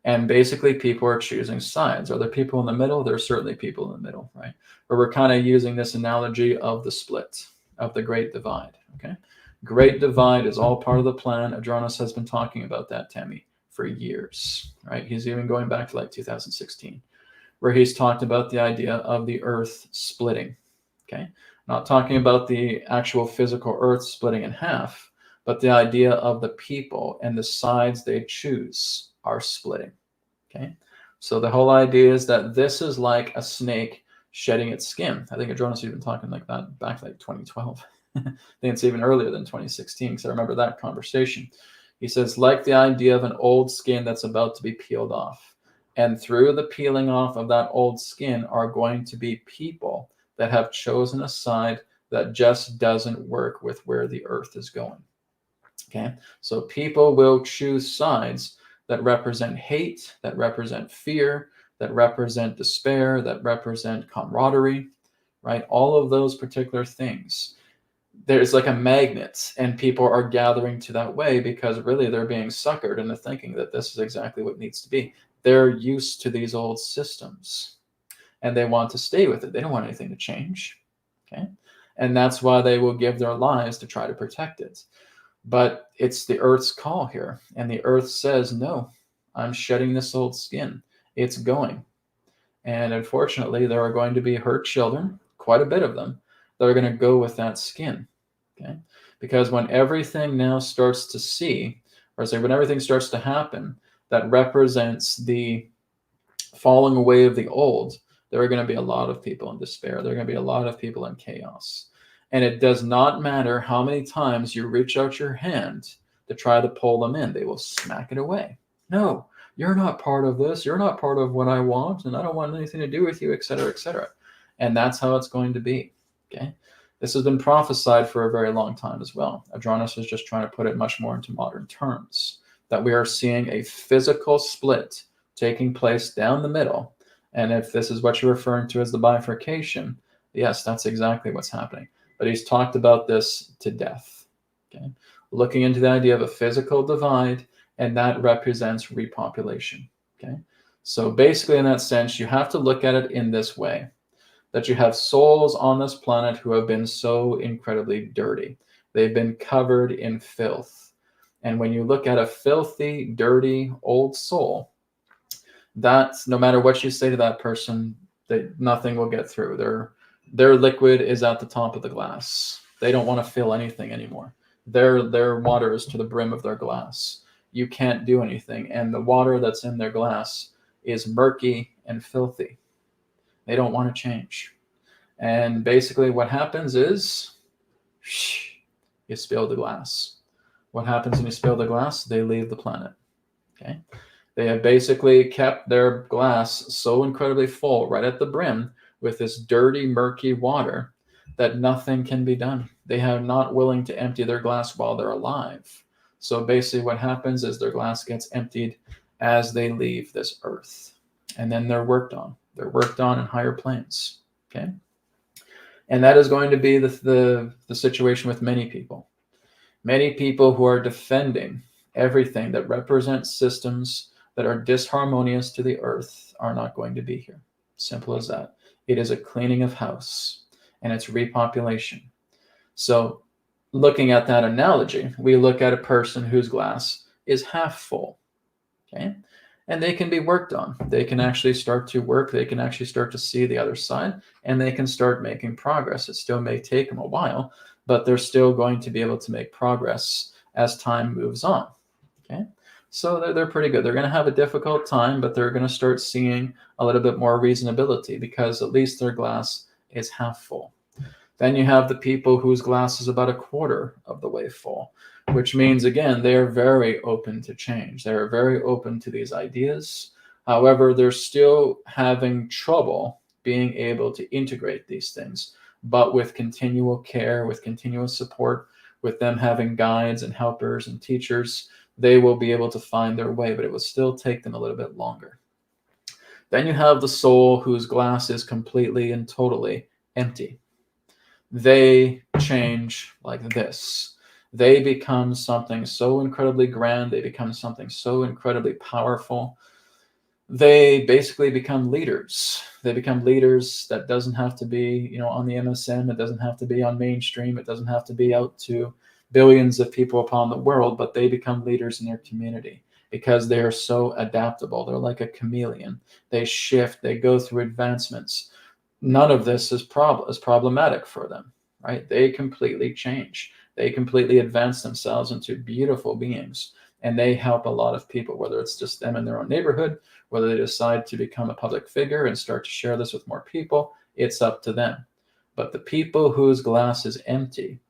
And basically, people are choosing sides. Are there people in the middle? There are certainly people in the middle, right? But we're kind of using this analogy of the split, of the Great Divide, okay? Great Divide is all part of the plan. Adronis has been talking about that, Tammy, for years, right? He's even going back to like 2016, where he's talked about the idea of the Earth splitting, okay? Not talking about the actual physical Earth splitting in half, but the idea of the people and the sides they choose are splitting, okay? So the whole idea is that this is like a snake shedding its skin. I think Adronis has been talking like that back like 2012. I think it's even earlier than 2016, because I remember that conversation. He says, like the idea of an old skin that's about to be peeled off. And through the peeling off of that old skin are going to be people that have chosen a side that just doesn't work with where the Earth is going, okay? So people will choose sides that represent hate, that represent fear, that represent despair, that represent camaraderie, right? All of those particular things. There's like a magnet, and people are gathering to that way because really they're being suckered into thinking that this is exactly what needs to be. They're used to these old systems, and they want to stay with it. They don't want anything to change, okay? And that's why they will give their lives to try to protect it. But it's the Earth's call here. And the Earth says, no, I'm shedding this old skin. It's going. And unfortunately, there are going to be hurt children, quite a bit of them, that are going to go with that skin. Okay, because when everything now starts to see, or say when everything starts to happen that represents the falling away of the old, there are going to be a lot of people in despair. There are going to be a lot of people in chaos. And it does not matter how many times you reach out your hand to try to pull them in, they will smack it away. No, you're not part of this. You're not part of what I want, and I don't want anything to do with you, etc., etc. And that's how it's going to be. Okay. This has been prophesied for a very long time as well. Adronis is just trying to put it much more into modern terms, that we are seeing a physical split taking place down the middle. And if this is what you're referring to as the bifurcation, yes, that's exactly what's happening. But he's talked about this to death. Okay, looking into the idea of a physical divide, and that represents repopulation. Okay, so basically in that sense, you have to look at it in this way, that you have souls on this planet who have been so incredibly dirty. They've been covered in filth. And when you look at a filthy, dirty, old soul, that's, no matter what you say to that person, nothing will get through. Their liquid is at the top of the glass. They don't want to fill anything anymore. Their water is to the brim of their glass. You can't do anything. And the water that's in their glass is murky and filthy. They don't want to change. And basically what happens is you spill the glass. What happens when you spill the glass? They leave the planet. Okay. They have basically kept their glass so incredibly full right at the brim with this dirty, murky water that nothing can be done. They are not willing to empty their glass while they're alive. So basically what happens is their glass gets emptied as they leave this earth. And then they're worked on. They're worked on in higher planes. Okay. And that is going to be the situation with many people. Many people who are defending everything that represents systems that are disharmonious to the earth are not going to be here. Simple as that. It is a cleaning of house, and it's repopulation. So looking at that analogy, we look at a person whose glass is half full. Okay. And they can be worked on. They can actually start to work. They can actually start to see the other side, and they can start making progress. It still may take them a while, but they're still going to be able to make progress as time moves on. Okay, so they're pretty good. They're going to have a difficult time, but they're going to start seeing a little bit more reasonability because at least their glass is half full. Then you have the people whose glass is about a quarter of the way full, which means, again, they are very open to change. They are very open to these ideas. However, they're still having trouble being able to integrate these things, but with continual care, with continuous support, with them having guides and helpers and teachers, they will be able to find their way, but it will still take them a little bit longer. Then you have the soul whose glass is completely and totally empty. They change like this. They become something so incredibly grand. They become something so incredibly powerful. They basically become leaders. They become leaders that doesn't have to be, on the MSM. It doesn't have to be on mainstream. It doesn't have to be out to billions of people upon the world, but they become leaders in their community because they are so adaptable. They're like a chameleon. They shift. They go through advancements. None of this is problematic for them, right? They completely change. They completely advance themselves into beautiful beings, and they help a lot of people, whether it's just them in their own neighborhood, whether they decide to become a public figure and start to share this with more people, it's up to them. But the people whose glass is empty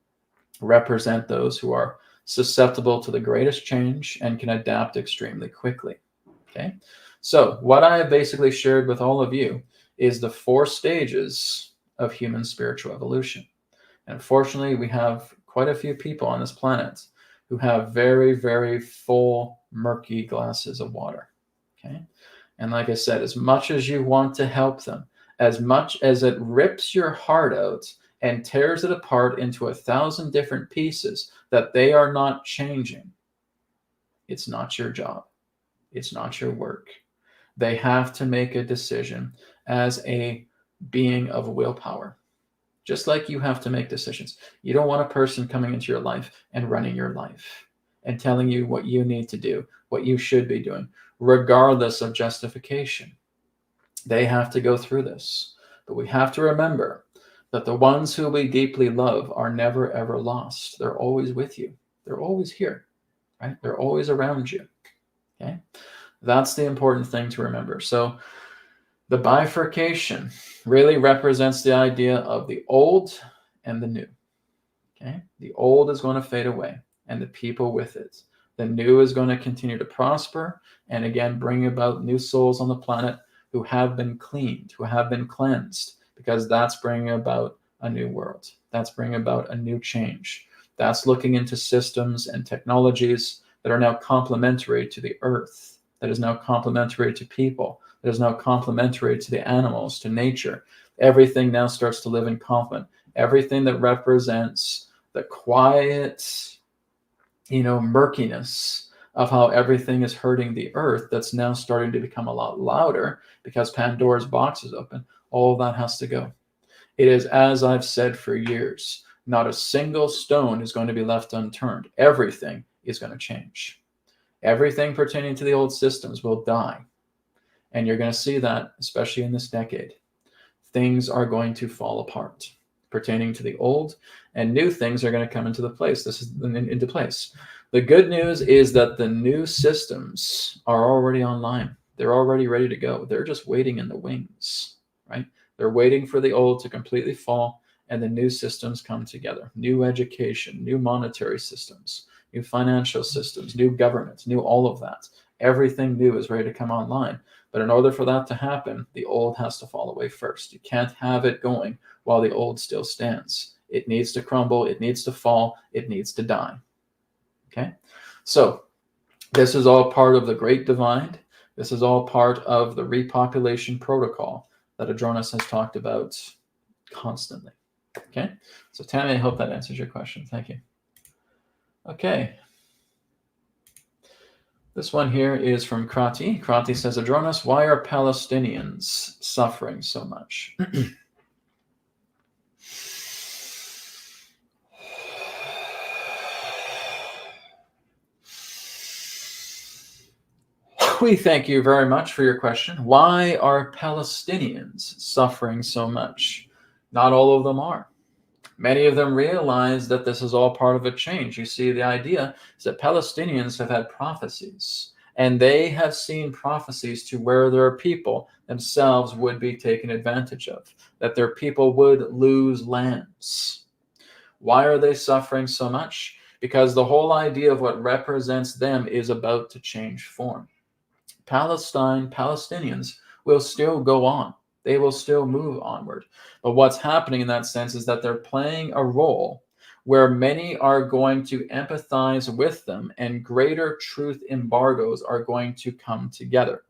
represent those who are susceptible to the greatest change and can adapt extremely quickly. Okay, so what I have basically shared with all of you is the 4 stages of human spiritual evolution. And unfortunately, we have quite a few people on this planet who have very, very full, murky glasses of water. Okay, and like I said, as much as you want to help them, as much as it rips your heart out and tears it apart into 1,000 different pieces that they are not changing, it's not your job. It's not your work. They have to make a decision as a being of willpower, just like you have to make decisions. You don't want a person coming into your life and running your life and telling you what you need to do, what you should be doing, regardless of justification. They have to go through this. But we have to remember that the ones who we deeply love are never, ever lost. They're always with you. They're always here, right? They're always around you, okay? That's the important thing to remember. So the bifurcation really represents the idea of the old and the new, okay? The old is going to fade away and the people with it. The new is going to continue to prosper and again bring about new souls on the planet who have been cleaned, who have been cleansed, because that's bringing about a new world. That's bringing about a new change. That's looking into systems and technologies that are now complementary to the earth, that is now complementary to people, that is now complementary to the animals, to nature. Everything now starts to live in complement. Everything that represents the quiet, murkiness of how everything is hurting the earth, that's now starting to become a lot louder because Pandora's box is open. All of that has to go. It is, as I've said for years, not a single stone is going to be left unturned. Everything is going to change. Everything pertaining to the old systems will die. And you're going to see that, especially in this decade. Things are going to fall apart pertaining to the old, and new things are going to come into place. Into place. The good news is that the new systems are already online. They're already ready to go. They're just waiting in the wings, right? They're waiting for the old to completely fall and the new systems come together. New education, new monetary systems, new financial systems, new governments, new all of that. Everything new is ready to come online. But in order for that to happen, the old has to fall away first. You can't have it going while the old still stands. It needs to crumble. It needs to fall. It needs to die. Okay? So this is all part of the Great Divide. This is all part of the repopulation protocol that Adronis has talked about constantly. Okay? So Tammy, I hope that answers your question. Thank you. Okay. This one here is from Krati. Krati says, Adronis, why are Palestinians suffering so much? We thank you very much for your question. Why are Palestinians suffering so much? Not all of them are. Many of them realize that this is all part of a change. You see, the idea is that Palestinians have had prophecies, and they have seen prophecies to where their people themselves would be taken advantage of, that their people would lose lands. Why are they suffering so much? Because the whole idea of what represents them is about to change form. Palestinians will still go on. They will still move onward. But what's happening in that sense is that they're playing a role where many are going to empathize with them and greater truth embargoes are going to come together.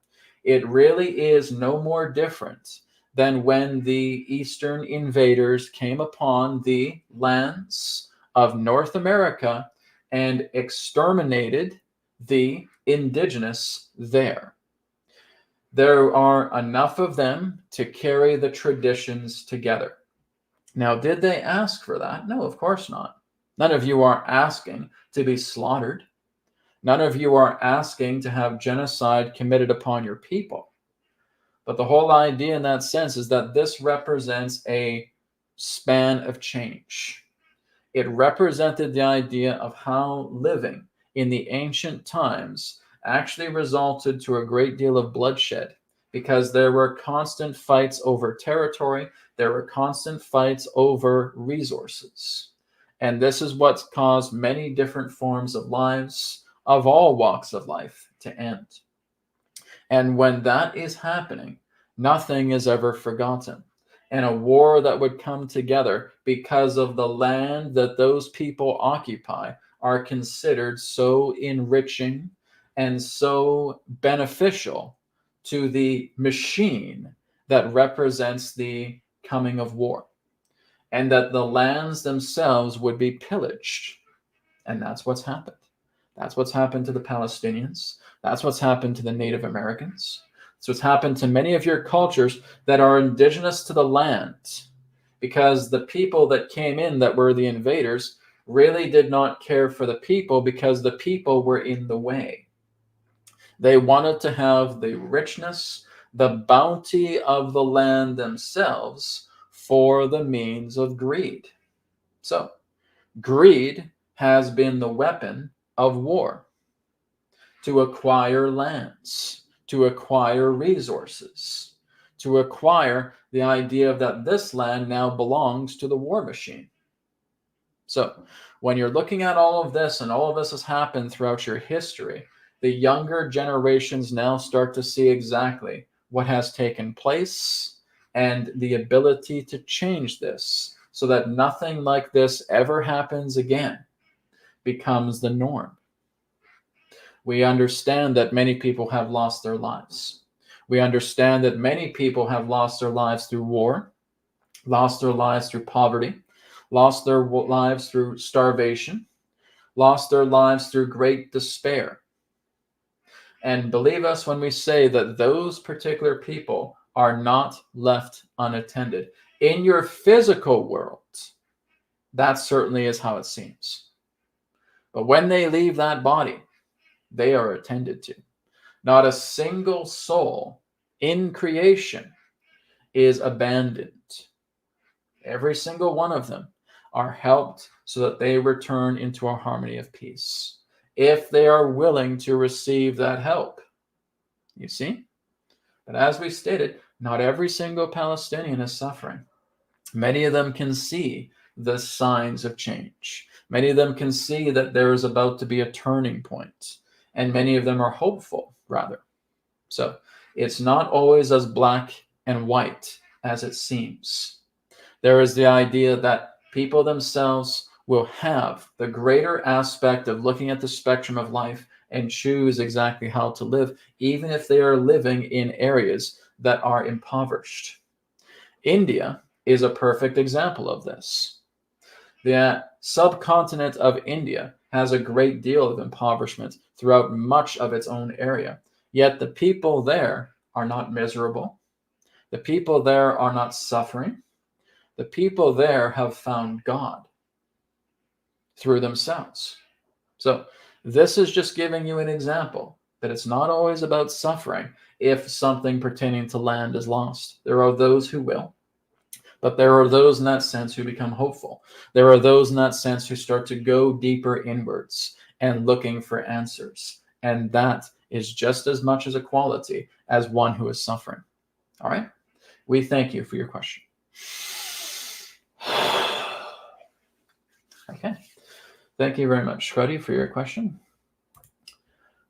It really is no more different than when the Eastern invaders came upon the lands of North America and exterminated the indigenous there. There are enough of them to carry the traditions together. Now, did they ask for that? No, of course not. None of you are asking to be slaughtered. None of you are asking to have genocide committed upon your people. But the whole idea in that sense is that this represents a span of change. It represented the idea of how living in the ancient times actually resulted to a great deal of bloodshed, because there were constant fights over territory, there were constant fights over resources. And this is what's caused many different forms of lives, of all walks of life, to end. And when that is happening, nothing is ever forgotten. And a war that would come together because of the land that those people occupy are considered so enriching and so beneficial to the machine that represents the coming of war, and that the lands themselves would be pillaged. And that's what's happened. That's what's happened to the Palestinians. That's what's happened to the Native Americans. That's what's happened to many of your cultures that are indigenous to the land, because the people that came in that were the invaders really did not care for the people, because the people were in the way. They wanted to have the richness, the bounty of the land themselves for the means of greed. So, greed has been the weapon of war to acquire lands, to acquire resources, to acquire the idea that this land now belongs to the war machine. So, when you're looking at all of this, and all of this has happened throughout your history, the younger generations now start to see exactly what has taken place and the ability to change this so that nothing like this ever happens again becomes the norm. We understand that many people have lost their lives. We understand that many people have lost their lives through war, lost their lives through poverty, lost their lives through starvation, lost their lives through great despair. And believe us when we say that those particular people are not left unattended. In your physical world, that certainly is how it seems. But when they leave that body, they are attended to. Not a single soul in creation is abandoned. Every single one of them are helped so that they return into a harmony of peace, if they are willing to receive that help. You see? But as we stated, not every single Palestinian is suffering. Many of them can see the signs of change. Many of them can see that there is about to be a turning point, and many of them are hopeful, rather. So it's not always as black and white as it seems. There is the idea that people themselves will have the greater aspect of looking at the spectrum of life and choose exactly how to live, even if they are living in areas that are impoverished. India is a perfect example of this. The subcontinent of India has a great deal of impoverishment throughout much of its own area, yet the people there are not miserable. The people there are not suffering. The people there have found God through themselves. So this is just giving you an example that it's not always about suffering if something pertaining to land is lost. There are those who will, but there are those in that sense who become hopeful. There are those in that sense who start to go deeper inwards and looking for answers. And that is just as much as a quality as one who is suffering. All right? We thank you for your question. Okay. Thank you very much, Shreddy, for your question.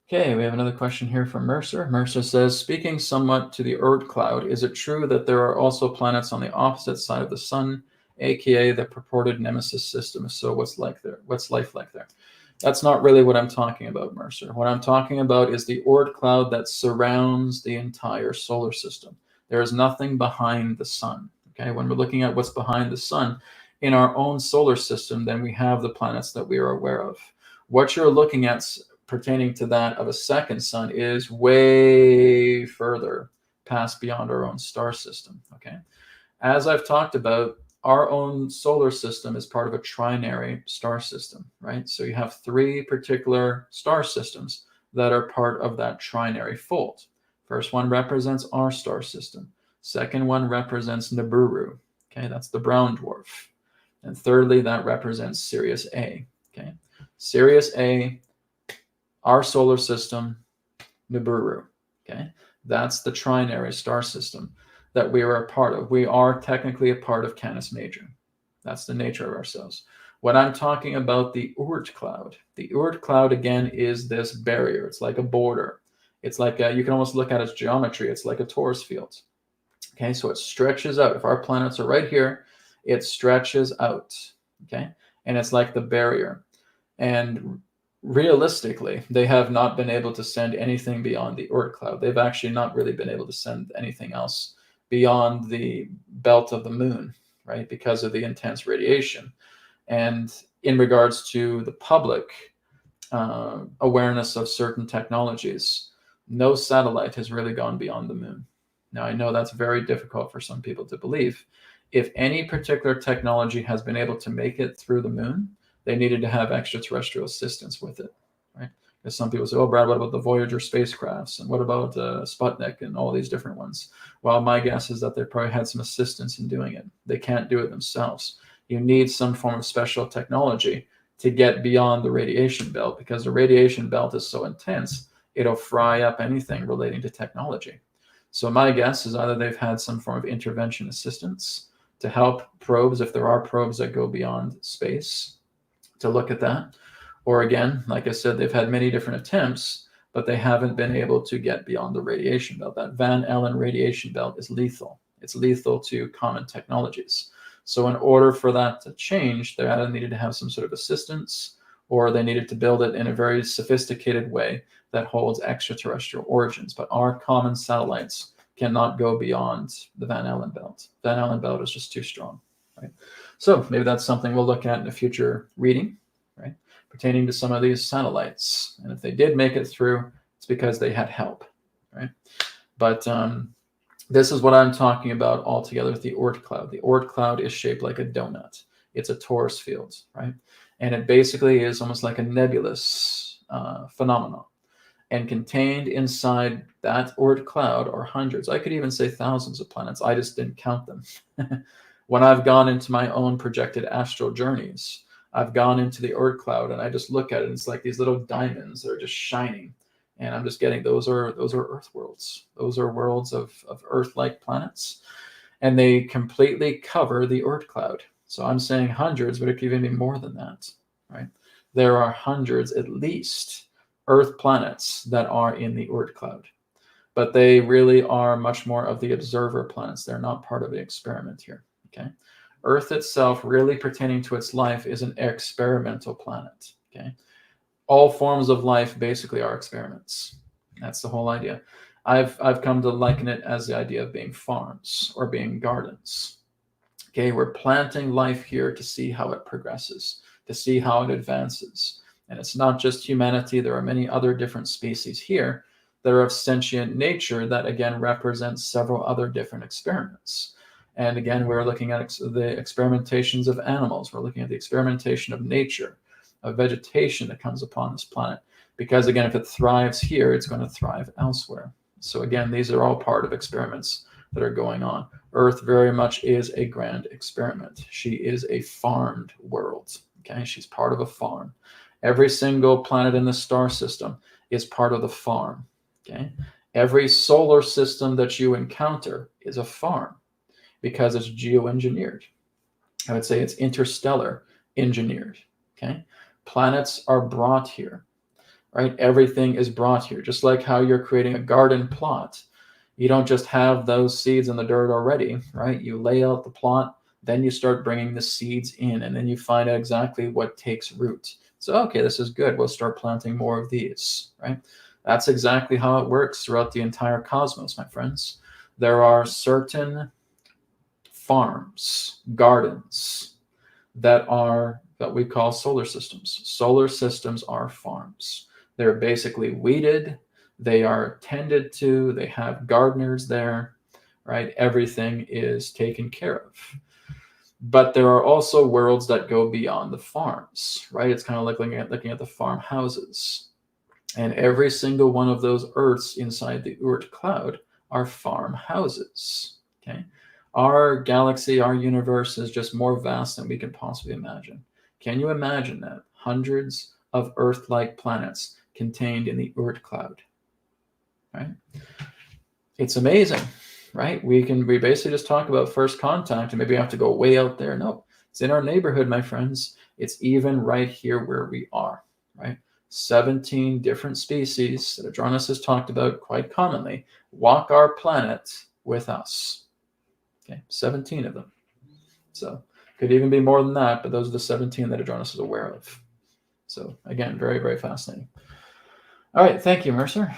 Okay, we have another question here from Mercer. Mercer says, speaking somewhat to the Oort cloud, is it true that there are also planets on the opposite side of the sun, aka the purported nemesis system? So what's life like there? That's not really what I'm talking about, Mercer. What I'm talking about is the Oort cloud that surrounds the entire solar system. There is nothing behind the sun. Okay, when we're looking at what's behind the sun in our own solar system, then we have the planets that we are aware of. What you're looking at pertaining to that of a second sun is way further past beyond our own star system. Okay, as I've talked about, our own solar system is part of a trinary star system, right? So you have three particular star systems that are part of that trinary fold. First one represents our star system. Second one represents Nibiru. Okay, that's the brown dwarf. And thirdly, that represents Sirius A. Okay, Sirius A, our solar system, Nibiru. Okay, that's the trinary star system that we are a part of. We are technically a part of Canis Major. That's the nature of ourselves. When I'm talking about the Oort cloud again is this barrier. It's like a border. It's like you can almost look at its geometry. It's like a torus field. Okay, so it stretches out. If our planets are right here, it stretches out. Okay, and it's like the barrier. And realistically, they have not been able to send anything beyond the Oort cloud. They've actually not really been able to send anything else beyond the belt of the moon, right? Because of the intense radiation. And in regards to the public awareness of certain technologies, no satellite has really gone beyond the moon. Now, I know that's very difficult for some people to believe. If any particular technology has been able to make it through the moon, they needed to have extraterrestrial assistance with it, right? Because some people say, oh, Brad, what about the Voyager spacecrafts? And what about Sputnik and all these different ones? Well, my guess is that they probably had some assistance in doing it. They can't do it themselves. You need some form of special technology to get beyond the radiation belt, because the radiation belt is so intense, it'll fry up anything relating to technology. So my guess is either they've had some form of intervention assistance to help probes, if there are probes that go beyond space, to look at that. Or again, like I said, they've had many different attempts, but they haven't been able to get beyond the radiation belt. That Van Allen radiation belt is lethal. It's lethal to common technologies. So in order for that to change, they either needed to have some sort of assistance, or they needed to build it in a very sophisticated way that holds extraterrestrial origins. But our common satellites cannot go beyond the Van Allen belt. Van Allen belt is just too strong, right? So maybe that's something we'll look at in a future reading, right, pertaining to some of these satellites. And if they did make it through, it's because they had help, right? But this is what I'm talking about altogether with the Oort cloud. The Oort cloud is shaped like a donut. It's a torus field, right? And it basically is almost like a nebulous phenomenon. And contained inside that Oort cloud are hundreds, I could even say thousands of planets. I just didn't count them. When I've gone into my own projected astral journeys, I've gone into the Oort cloud and I just look at it, and it's like these little diamonds that are just shining. And I'm just getting, those are Earth worlds. Those are worlds of Earth-like planets. And they completely cover the Oort cloud. So I'm saying hundreds, but it could even be more than that, right? There are hundreds, at least, Earth planets that are in the Oort cloud. But they really are much more of the observer planets. They're not part of the experiment here, okay? Earth itself, really pertaining to its life, is an experimental planet, okay? All forms of life basically are experiments. That's the whole idea. I've come to liken it as the idea of being farms or being gardens. Okay, we're planting life here to see how it progresses, to see how it advances. And it's not just humanity. There are many other different species here that are of sentient nature that, again, represent several other different experiments. And again, we're looking at the experimentations of animals. We're looking at the experimentation of nature, of vegetation that comes upon this planet. Because again, if it thrives here, it's going to thrive elsewhere. So again, these are all part of experiments that are going on. Earth very much is a grand experiment. She is a farmed world. Okay, she's part of a farm. Every single planet in the star system is part of the farm. Okay, every solar system that you encounter is a farm because it's geoengineered. I would say it's interstellar engineered. Okay, planets are brought here, right? Everything is brought here. Just like how you're creating a garden plot. You don't just have those seeds in the dirt already, right? You lay out the plot, then you start bringing the seeds in, and then you find out exactly what takes root. So, okay, this is good. We'll start planting more of these, right? That's exactly how it works throughout the entire cosmos, my friends. There are certain farms, gardens, that we call solar systems. Solar systems are farms. They're basically weeded. They are tended to. They have gardeners there, right? Everything is taken care of. But there are also worlds that go beyond the farms, right? It's kind of like looking at the farmhouses. And every single one of those Earths inside the Oort cloud are farmhouses, okay? Our galaxy, our universe is just more vast than we can possibly imagine. Can you imagine that? Hundreds of Earth-like planets contained in the Oort cloud, right? It's amazing, right? We basically just talk about first contact and maybe we have to go way out there. No, it's in our neighborhood, my friends. It's even right here where we are, right? 17 different species that Adronis has talked about quite commonly walk our planet with us. Okay, 17 of them. So could even be more than that, but those are the 17 that Adronis is aware of. So again, very, very fascinating. All right, thank you, Mercer.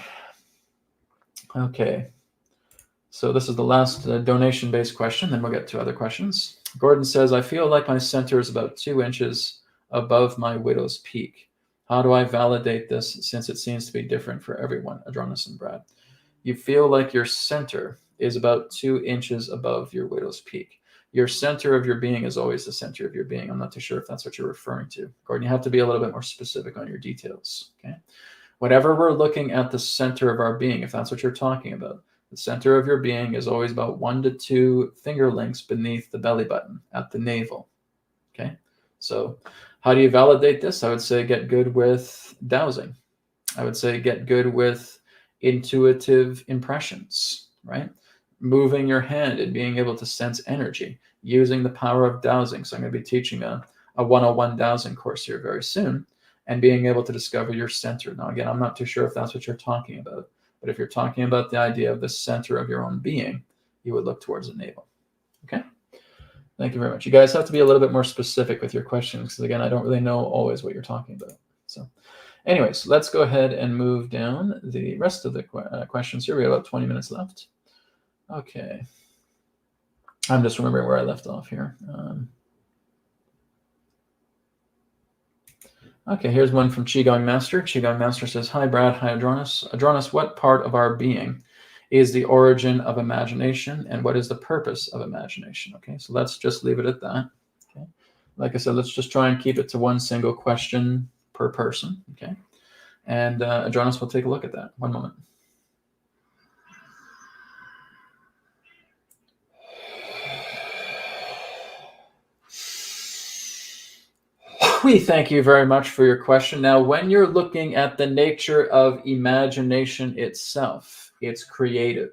Okay, so this is the last donation-based question, then we'll get to other questions. Gordon says, I feel like my center is about 2 inches above my widow's peak. How do I validate this since it seems to be different for everyone, Adronis and Brad? You feel like your center is about 2 inches above your widow's peak. Your center of your being is always the center of your being. I'm not too sure if that's what you're referring to. Gordon, you have to be a little bit more specific on your details, okay? Whenever we're looking at the center of our being, if that's what you're talking about, the center of your being is always about 1 to 2 finger lengths beneath the belly button at the navel. Okay, so how do you validate this? I would say get good with dowsing. I would say get good with intuitive impressions, right? Moving your hand and being able to sense energy, using the power of dowsing. So I'm going to be teaching a 101 dowsing course here very soon, and being able to discover your center. Now, again, I'm not too sure if that's what you're talking about, but if you're talking about the idea of the center of your own being, you would look towards the navel. Okay? Thank you very much. You guys have to be a little bit more specific with your questions, because again, I don't really know always what you're talking about. So anyways, let's go ahead and move down the rest of the questions here. We have about 20 minutes left. Okay. I'm just remembering where I left off here. Okay, here's one from Qigong Master. Qigong Master says, hi, Brad. Hi, Adronis. Adronis, what part of our being is the origin of imagination, and what is the purpose of imagination? Okay, so let's just leave it at that. Okay, like I said, let's just try and keep it to one single question per person. Okay, and Adronis will take a look at that. One moment. We thank you very much for your question. Now, when you're looking at the nature of imagination itself, it's creative,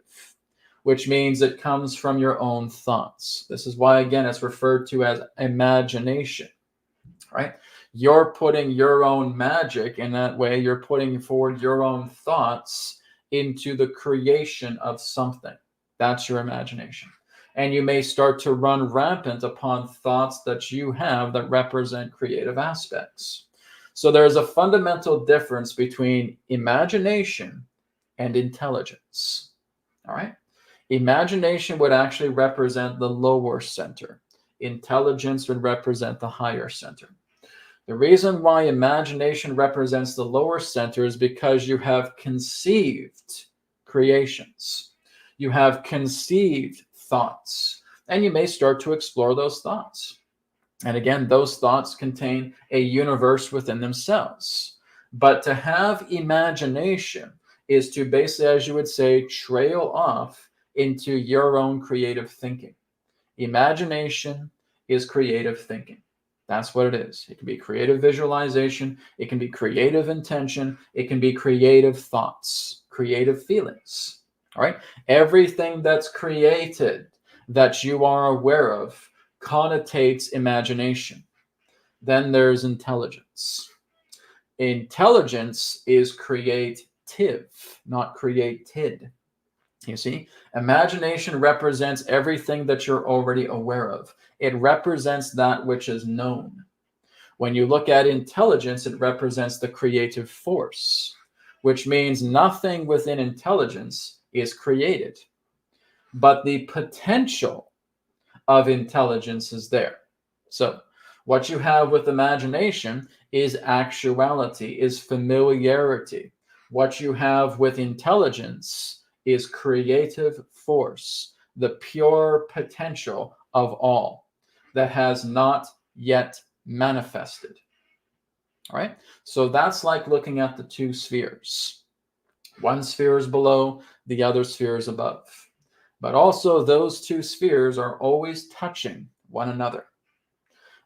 which means it comes from your own thoughts. This is why, again, it's referred to as imagination, right? You're putting your own magic in that way. You're putting forward your own thoughts into the creation of something. That's your imagination. And you may start to run rampant upon thoughts that you have that represent creative aspects. So there's a fundamental difference between imagination and intelligence. All right? Imagination would actually represent the lower center. Intelligence would represent the higher center. The reason why imagination represents the lower center is because you have conceived creations. You have conceived thoughts, and you may start to explore those thoughts. And again, those thoughts contain a universe within themselves. But to have imagination is to basically, as you would say, trail off into your own creative thinking. Imagination is creative thinking. That's what it is. It can be creative visualization. It can be creative intention. It can be creative thoughts, creative feelings. All right. Everything that's created that you are aware of connotates imagination. Then there's intelligence. Intelligence is creative, not created. You see, imagination represents everything that you're already aware of. It represents that which is known. When you look at intelligence, it represents the creative force, which means nothing within intelligence is created, but the potential of intelligence is there. So what you have with imagination is actuality, is familiarity. What you have with intelligence is creative force, the pure potential of all that has not yet manifested. All right, so that's like looking at the two spheres. One sphere is below, the other sphere is above. But also those two spheres are always touching one another.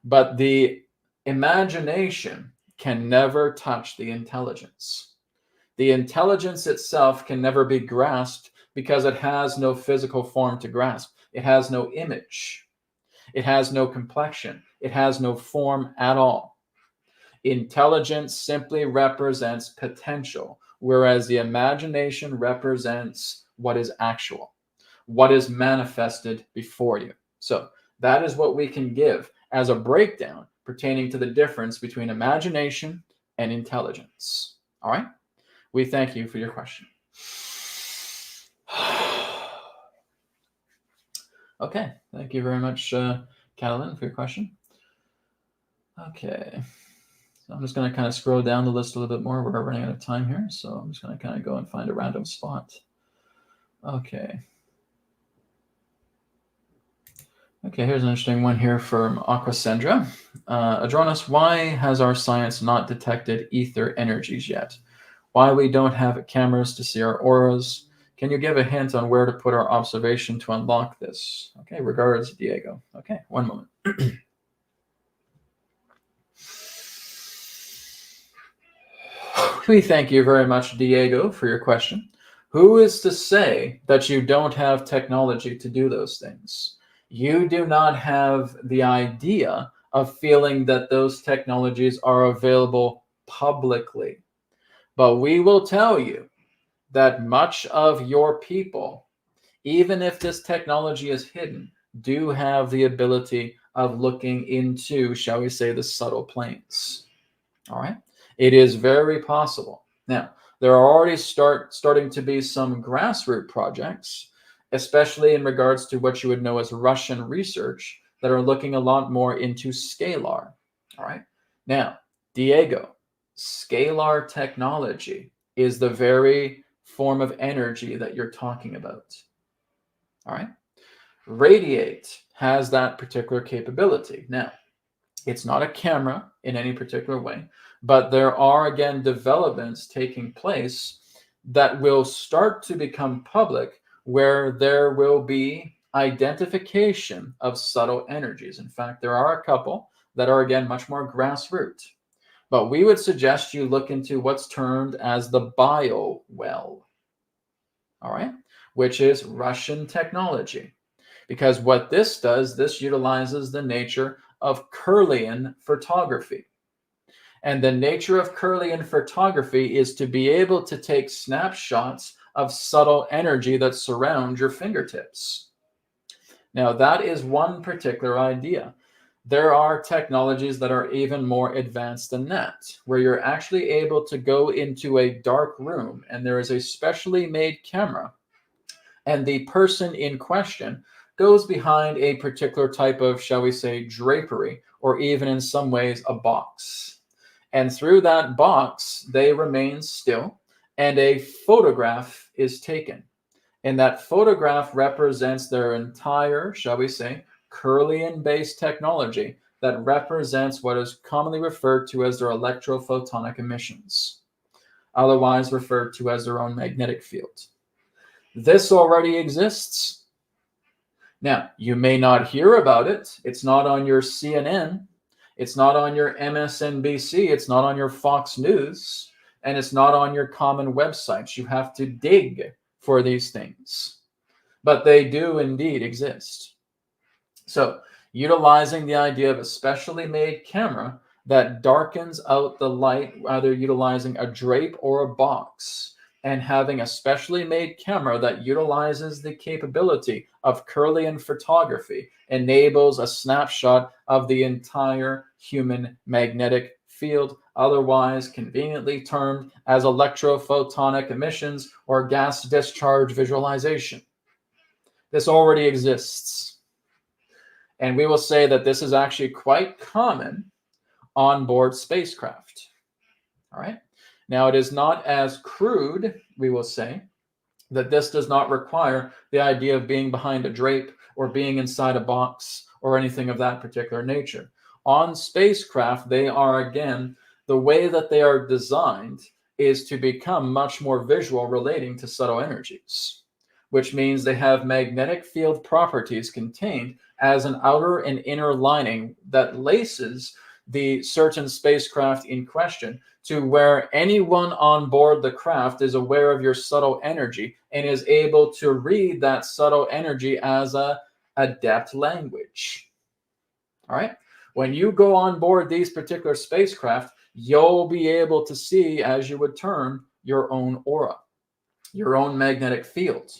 But the imagination can never touch the intelligence. The intelligence itself can never be grasped because it has no physical form to grasp. It has no image. It has no complexion. It has no form at all. Intelligence simply represents potential, whereas the imagination represents what is actual, what is manifested before you. So that is what we can give as a breakdown pertaining to the difference between imagination and intelligence. All right? We thank you for your question. Okay, thank you very much, Catalin, for your question. Okay. So I'm just going to kind of scroll down the list a little bit more. We're running out of time here, so I'm just going to kind of go and find a random spot. Okay. Okay, here's an interesting one here from Aquasendra. Adronis, why has our science not detected ether energies yet? why we don't have cameras to see our auras. Can you give a hint on where to put our observation to unlock this? Okay, regards, Diego. Okay, one moment. We thank you very much, Diego, for your question. Who is to say that you don't have technology to do those things? You do not have the idea of feeling that those technologies are available publicly. But we will tell you that much of your people, even if this technology is hidden, do have the ability of looking into, shall we say, the subtle planes. All right. It is very possible. Now, there are already starting to be some grassroots projects, especially in regards to what you would know as Russian research, that are looking a lot more into scalar. All right. Now, Diego, scalar technology is the very form of energy that you're talking about. All right. RAYD8 has that particular capability. Now, it's not a camera in any particular way, but there are, again, developments taking place that will start to become public where there will be identification of subtle energies. In fact, there are a couple that are, again, much more grassroots. But we would suggest you look into what's termed as the bio well, all right, which is Russian technology. Because what this does, this utilizes the nature of Kirlian photography. And the nature of Kirlian photography is to be able to take snapshots of subtle energy that surround your fingertips. Now, that is one particular idea. There are technologies that are even more advanced than that, where you're actually able to go into a dark room and there is a specially made camera, and the person in question goes behind a particular type of, shall we say, drapery, or even in some ways a box. And through that box, they remain still, and a photograph is taken. And that photograph represents their entire, shall we say, Kirlian-based technology that represents what is commonly referred to as their electrophotonic emissions, otherwise referred to as their own magnetic field. This already exists. Now, you may not hear about it. It's not on your CNN. It's not on your MSNBC. It's not on your Fox News. And it's not on your common websites. You have to dig for these things. But they do indeed exist. So, utilizing the idea of a specially made camera that darkens out the light, either utilizing a drape or a box, and having a specially made camera that utilizes the capability of Kirlian photography enables a snapshot of the entire human magnetic field, otherwise conveniently termed as electrophotonic emissions or gas discharge visualization. This already exists. And we will say that this is actually quite common on board spacecraft. All right. Now, it is not as crude, we will say, that this does not require the idea of being behind a drape or being inside a box or anything of that particular nature. On spacecraft, they are, again, the way that they are designed is to become much more visual relating to subtle energies, which means they have magnetic field properties contained as an outer and inner lining that laces the certain spacecraft in question to where anyone on board the craft is aware of your subtle energy and is able to read that subtle energy as a depth language. All right. When you go on board these particular spacecraft, you'll be able to see, as you would term, your own aura, your own magnetic field,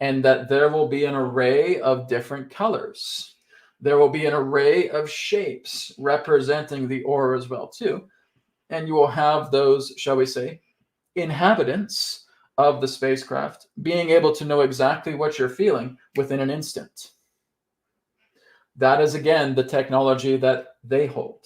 and that there will be an array of different colors. There will be an array of shapes representing the aura as well, too. And you will have those, shall we say, inhabitants of the spacecraft being able to know exactly what you're feeling within an instant. That is, again, the technology that they hold.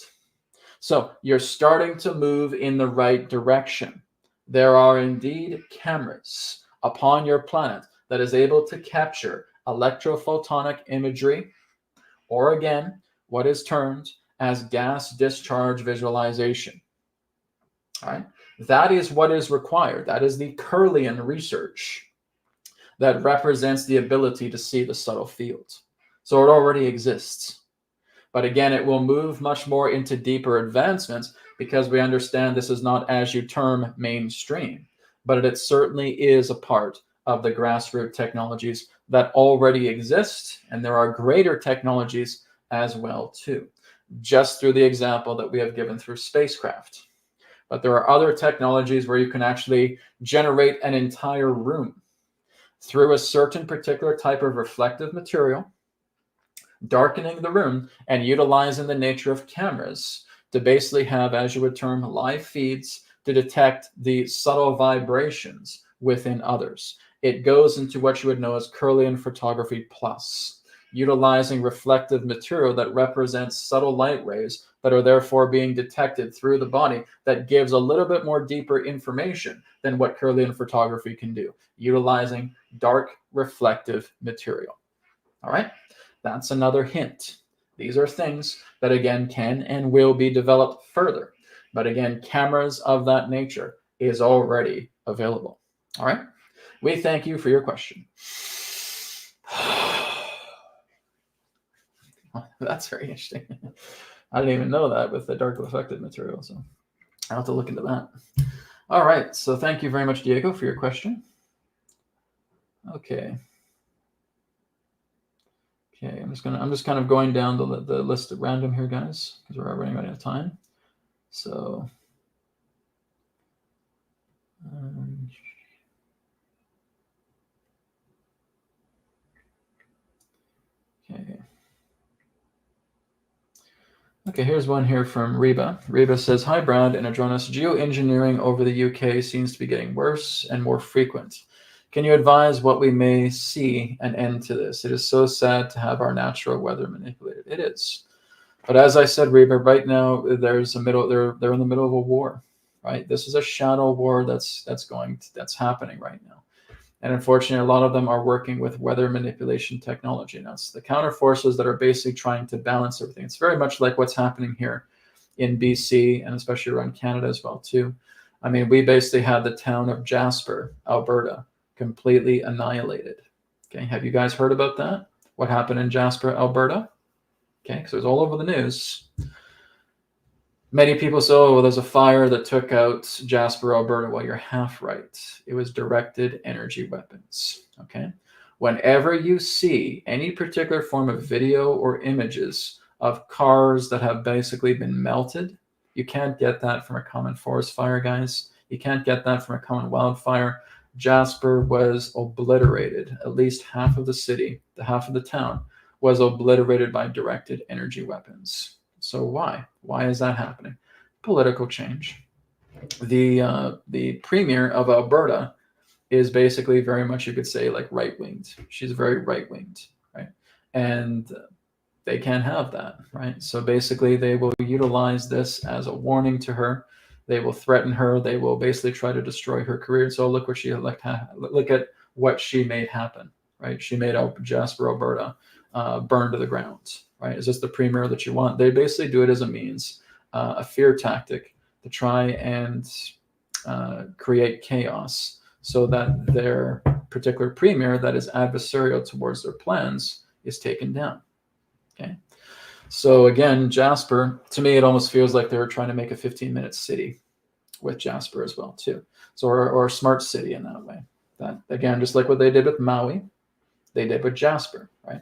So you're starting to move in the right direction. There are indeed cameras upon your planet that is able to capture electrophotonic imagery, or again, what is termed as gas discharge visualization. All right. That is what is required. That is the Kirlian research that represents the ability to see the subtle fields. So it already exists. But again, it will move much more into deeper advancements because we understand this is not, as you term, mainstream, but it certainly is a part of the grassroots technologies that already exist, and there are greater technologies as well too, just through the example that we have given through spacecraft. But there are other technologies where you can actually generate an entire room through a certain particular type of reflective material, darkening the room and utilizing the nature of cameras to basically have, as you would term, live feeds to detect the subtle vibrations within others. It goes into what you would know as Kirlian photography plus, utilizing reflective material that represents subtle light rays that are therefore being detected through the body, that gives a little bit more deeper information than what Kirlian photography can do, utilizing dark reflective material. All right, that's another hint. These are things that, again, can and will be developed further. But again, cameras of that nature is already available. All right, we thank you for your question. That's very interesting. I didn't even know that with the dark reflective material, so I'll have to look into that. All right, so thank you very much, Diego, for your question. Okay, I'm just kind of going down the list at random here, guys, because we're running out of time. So okay, here's one here from Reba. Reba says, "Hi, Brad and Adronis. Geoengineering over the UK seems to be getting worse and more frequent. Can you advise what we may see an end to this? It is so sad to have our natural weather manipulated." It is. But as I said, Reba, right now they're in the middle of a war, right? This is a shadow war that's happening right now. And unfortunately, a lot of them are working with weather manipulation technology. Now, it's the counter forces that are basically trying to balance everything. It's very much like what's happening here in BC and especially around Canada as well, too. I mean, we basically had the town of Jasper, Alberta, completely annihilated. Okay, have you guys heard about that? What happened in Jasper, Alberta? Okay, because it was all over the news. Many people say, oh, well, there's a fire that took out Jasper, Alberta. Well, you're half right. It was directed energy weapons, okay? Whenever you see any particular form of video or images of cars that have basically been melted, you can't get that from a common forest fire, guys. You can't get that from a common wildfire. Jasper was obliterated. At least half of the city, half of the town, was obliterated by directed energy weapons. So why? Why is that happening? Political change. The premier of Alberta is basically very much, you could say, like right-winged. She's very right-winged, right? And they can't have that, right? So basically they will utilize this as a warning to her. They will threaten her. They will basically try to destroy her career. So look at what she made happen, right? She made Jasper, Alberta burn to the ground, right? Is this the premier that you want? They basically do it as a means, a fear tactic to try and create chaos so that their particular premier that is adversarial towards their plans is taken down, okay? So again, Jasper, to me, it almost feels like they were trying to make a 15-minute city with Jasper as well, too. So, or a smart city in that way. That, again, just like what they did with Maui, they did with Jasper, right?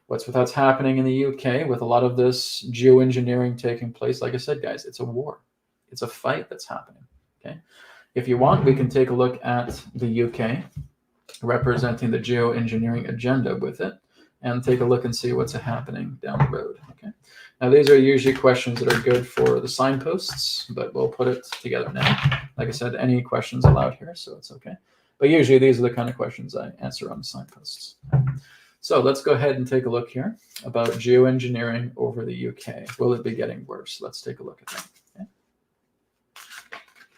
What's happening in the UK with a lot of this geoengineering taking place? Like I said, guys, it's a war. It's a fight that's happening, okay? If you want, we can take a look at the UK representing the geoengineering agenda with it and take a look and see what's happening down the road, okay? Now, these are usually questions that are good for the signposts, but we'll put it together now. Like I said, any questions allowed here, so it's okay. But usually these are the kind of questions I answer on the signposts. So let's go ahead and take a look here about geoengineering over the UK. Will it be getting worse? Let's take a look at that. Okay.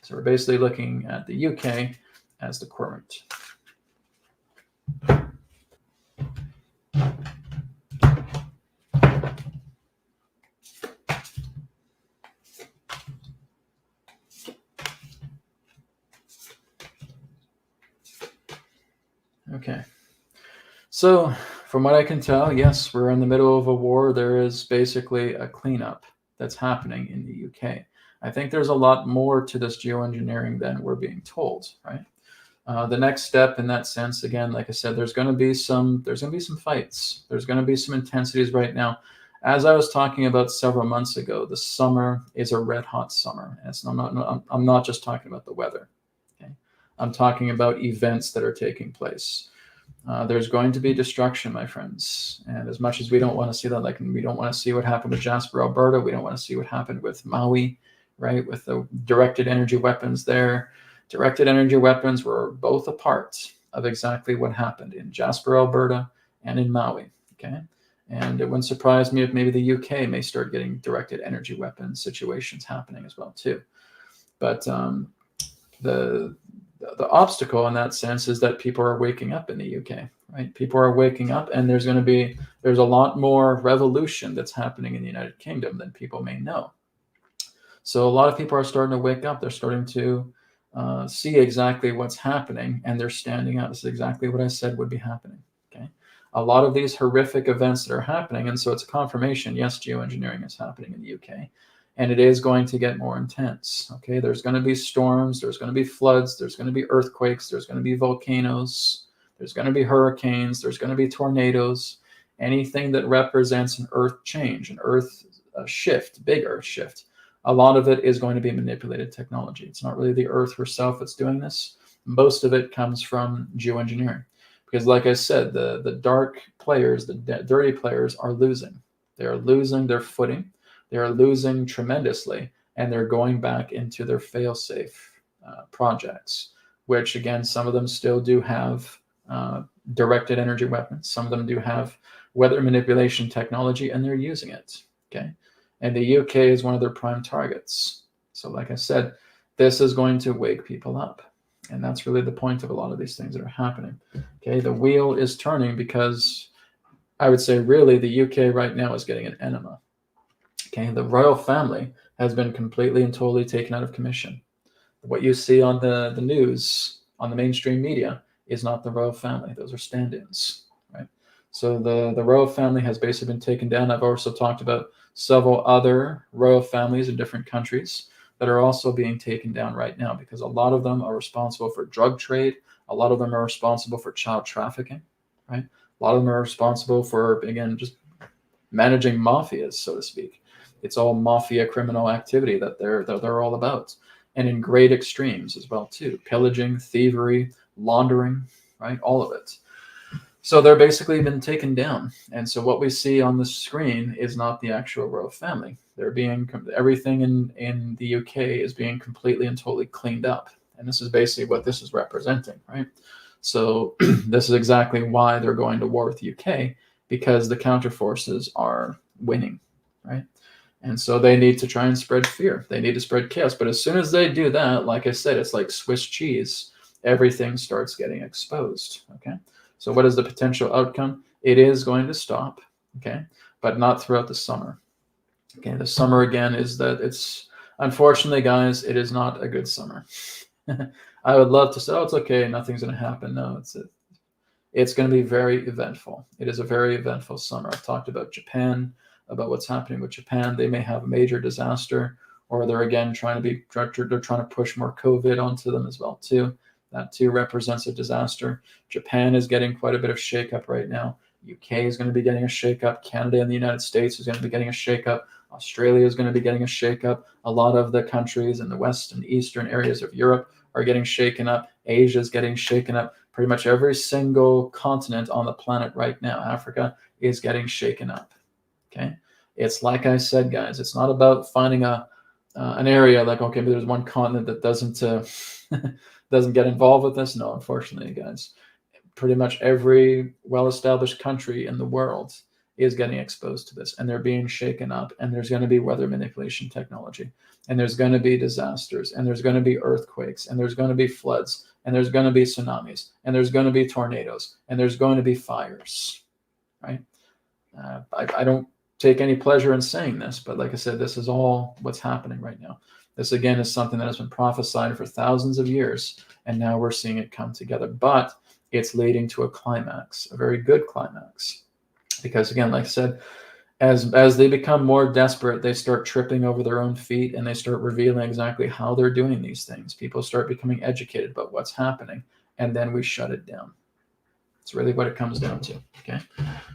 So we're basically looking at the UK as the querent. Okay. So, from what I can tell, yes, we're in the middle of a war. There is basically a cleanup that's happening in the UK. I think there's a lot more to this geoengineering than we're being told, right? The next step in that sense, again, like I said, there's going to be some fights. There's going to be some intensities right now. As I was talking about several months ago, the summer is a red hot summer. And I'm not just talking about the weather. Okay? I'm talking about events that are taking place. There's going to be destruction, my friends. And as much as we don't want to see that, like we don't want to see what happened with Jasper, Alberta, we don't want to see what happened with Maui, right? With the directed energy weapons there. Directed energy weapons were both a part of exactly what happened in Jasper, Alberta, and in Maui, okay? And it wouldn't surprise me if maybe the UK may start getting directed energy weapon situations happening as well, too. But the obstacle in that sense is that people are waking up in the UK, right? People are waking up, and there's a lot more revolution that's happening in the United Kingdom than people may know. So a lot of people are starting to wake up. They're starting to see exactly what's happening, and they're standing up. This is exactly what I said would be happening. Okay, a lot of these horrific events that are happening, and so it's a confirmation. Yes, geoengineering is happening in the UK, and it is going to get more intense. Okay, there's going to be storms, there's going to be floods, there's going to be earthquakes, there's going to be volcanoes, there's going to be hurricanes, there's going to be tornadoes. Anything that represents an earth change, an earth shift, big earth shift. A lot of it is going to be manipulated technology. It's not really the Earth herself that's doing this. Most of it comes from geoengineering. Because like I said, the dark players, the dirty players are losing. They are losing their footing. They are losing tremendously. And they're going back into their fail-safe projects, which again, some of them still do have directed energy weapons. Some of them do have weather manipulation technology, and they're using it, okay? And the UK is one of their prime targets. So like I said, this is going to wake people up. And that's really the point of a lot of these things that are happening. Okay, the wheel is turning because I would say really the UK right now is getting an enema. Okay, the royal family has been completely and totally taken out of commission. What you see on the news, on the mainstream media, is not the royal family. Those are stand-ins, right? So the royal family has basically been taken down. I've also talked about several other royal families in different countries that are also being taken down right now because a lot of them are responsible for drug trade. A lot of them are responsible for child trafficking, right? A lot of them are responsible for, again, just managing mafias, so to speak. It's all mafia criminal activity that they're all about. And in great extremes as well, too. Pillaging, thievery, laundering, right? All of it. So they're basically been taken down. And so what we see on the screen is not the actual royal family. Everything in the UK is being completely and totally cleaned up. And this is basically what this is representing, right? So this is exactly why they're going to war with the UK, because the counter forces are winning, right? And so they need to try and spread fear. They need to spread chaos. But as soon as they do that, like I said, it's like Swiss cheese. Everything starts getting exposed, okay? So what is the potential outcome? It is going to stop, okay, but not throughout the summer. Okay, the summer again is that it's, unfortunately, guys, it is not a good summer. I would love to say, oh, it's okay, nothing's going to happen. No, it's going to be very eventful. It is a very eventful summer. I've talked about Japan, about what's happening with Japan. They may have a major disaster, or they're again trying to push more COVID onto them as well too. That too represents a disaster. Japan is getting quite a bit of shakeup right now. UK is going to be getting a shakeup. Canada and the United States is going to be getting a shakeup. Australia is going to be getting a shakeup. A lot of the countries in the west and eastern areas of Europe are getting shaken up. Asia is getting shaken up. Pretty much every single continent on the planet right now, Africa, is getting shaken up. Okay, it's like I said, guys. It's not about finding an area like, okay, but there's one continent that doesn't get involved with this. No, unfortunately, guys, pretty much every well-established country in the world is getting exposed to this, and they're being shaken up, and there's going to be weather manipulation technology, and there's going to be disasters, and there's going to be earthquakes, and there's going to be floods, and there's going to be tsunamis, and there's going to be tornadoes, and there's going to be fires, right? I don't take any pleasure in saying this, but like I said, this is all what's happening right now. This, again, is something that has been prophesied for thousands of years, and now we're seeing it come together. But it's leading to a climax, a very good climax. Because again, like I said, as they become more desperate, they start tripping over their own feet and they start revealing exactly how they're doing these things. People start becoming educated about what's happening, and then we shut it down. It's really what it comes down to. Okay.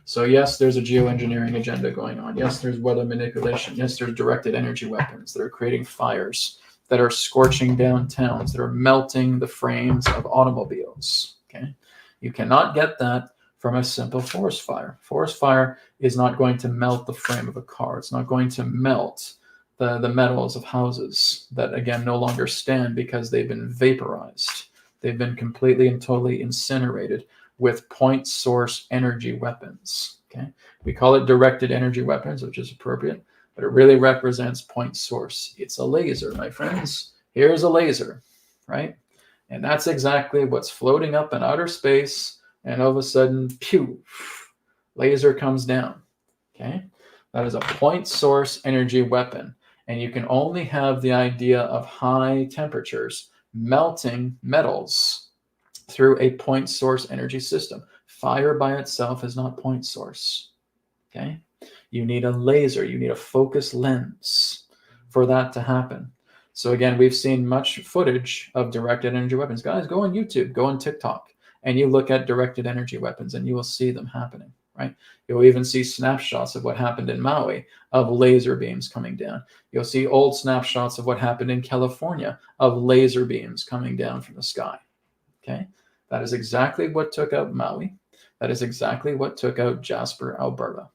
So yes, there's a geoengineering agenda going on. Yes, there's weather manipulation. Yes, there's directed energy weapons that are creating fires, that are scorching down towns, that are melting the frames of automobiles. Okay. You cannot get that from a simple forest fire. Forest fire is not going to melt the frame of a car. It's not going to melt the metals of houses that, again, no longer stand because they've been vaporized. They've been completely and totally incinerated with point source energy weapons. Okay, we call it directed energy weapons, which is appropriate, but it really represents point source. It's a laser, my friends. Here's a laser, right? And that's exactly what's floating up in outer space, and all of a sudden, pew, laser comes down. Okay, that is a point source energy weapon, and you can only have the idea of high temperatures melting metals through a point source energy system. Fire by itself is not point source. Okay, you need a laser, you need a focus lens for that to happen. So again, we've seen much footage of directed energy weapons. Guys, go on YouTube, go on TikTok, and you look at directed energy weapons and you will see them happening, right? You'll even see snapshots of what happened in Maui of laser beams coming down. You'll see old snapshots of what happened in California of laser beams coming down from the sky. Okay, that is exactly what took out Maui. That is exactly what took out Jasper, Alberta.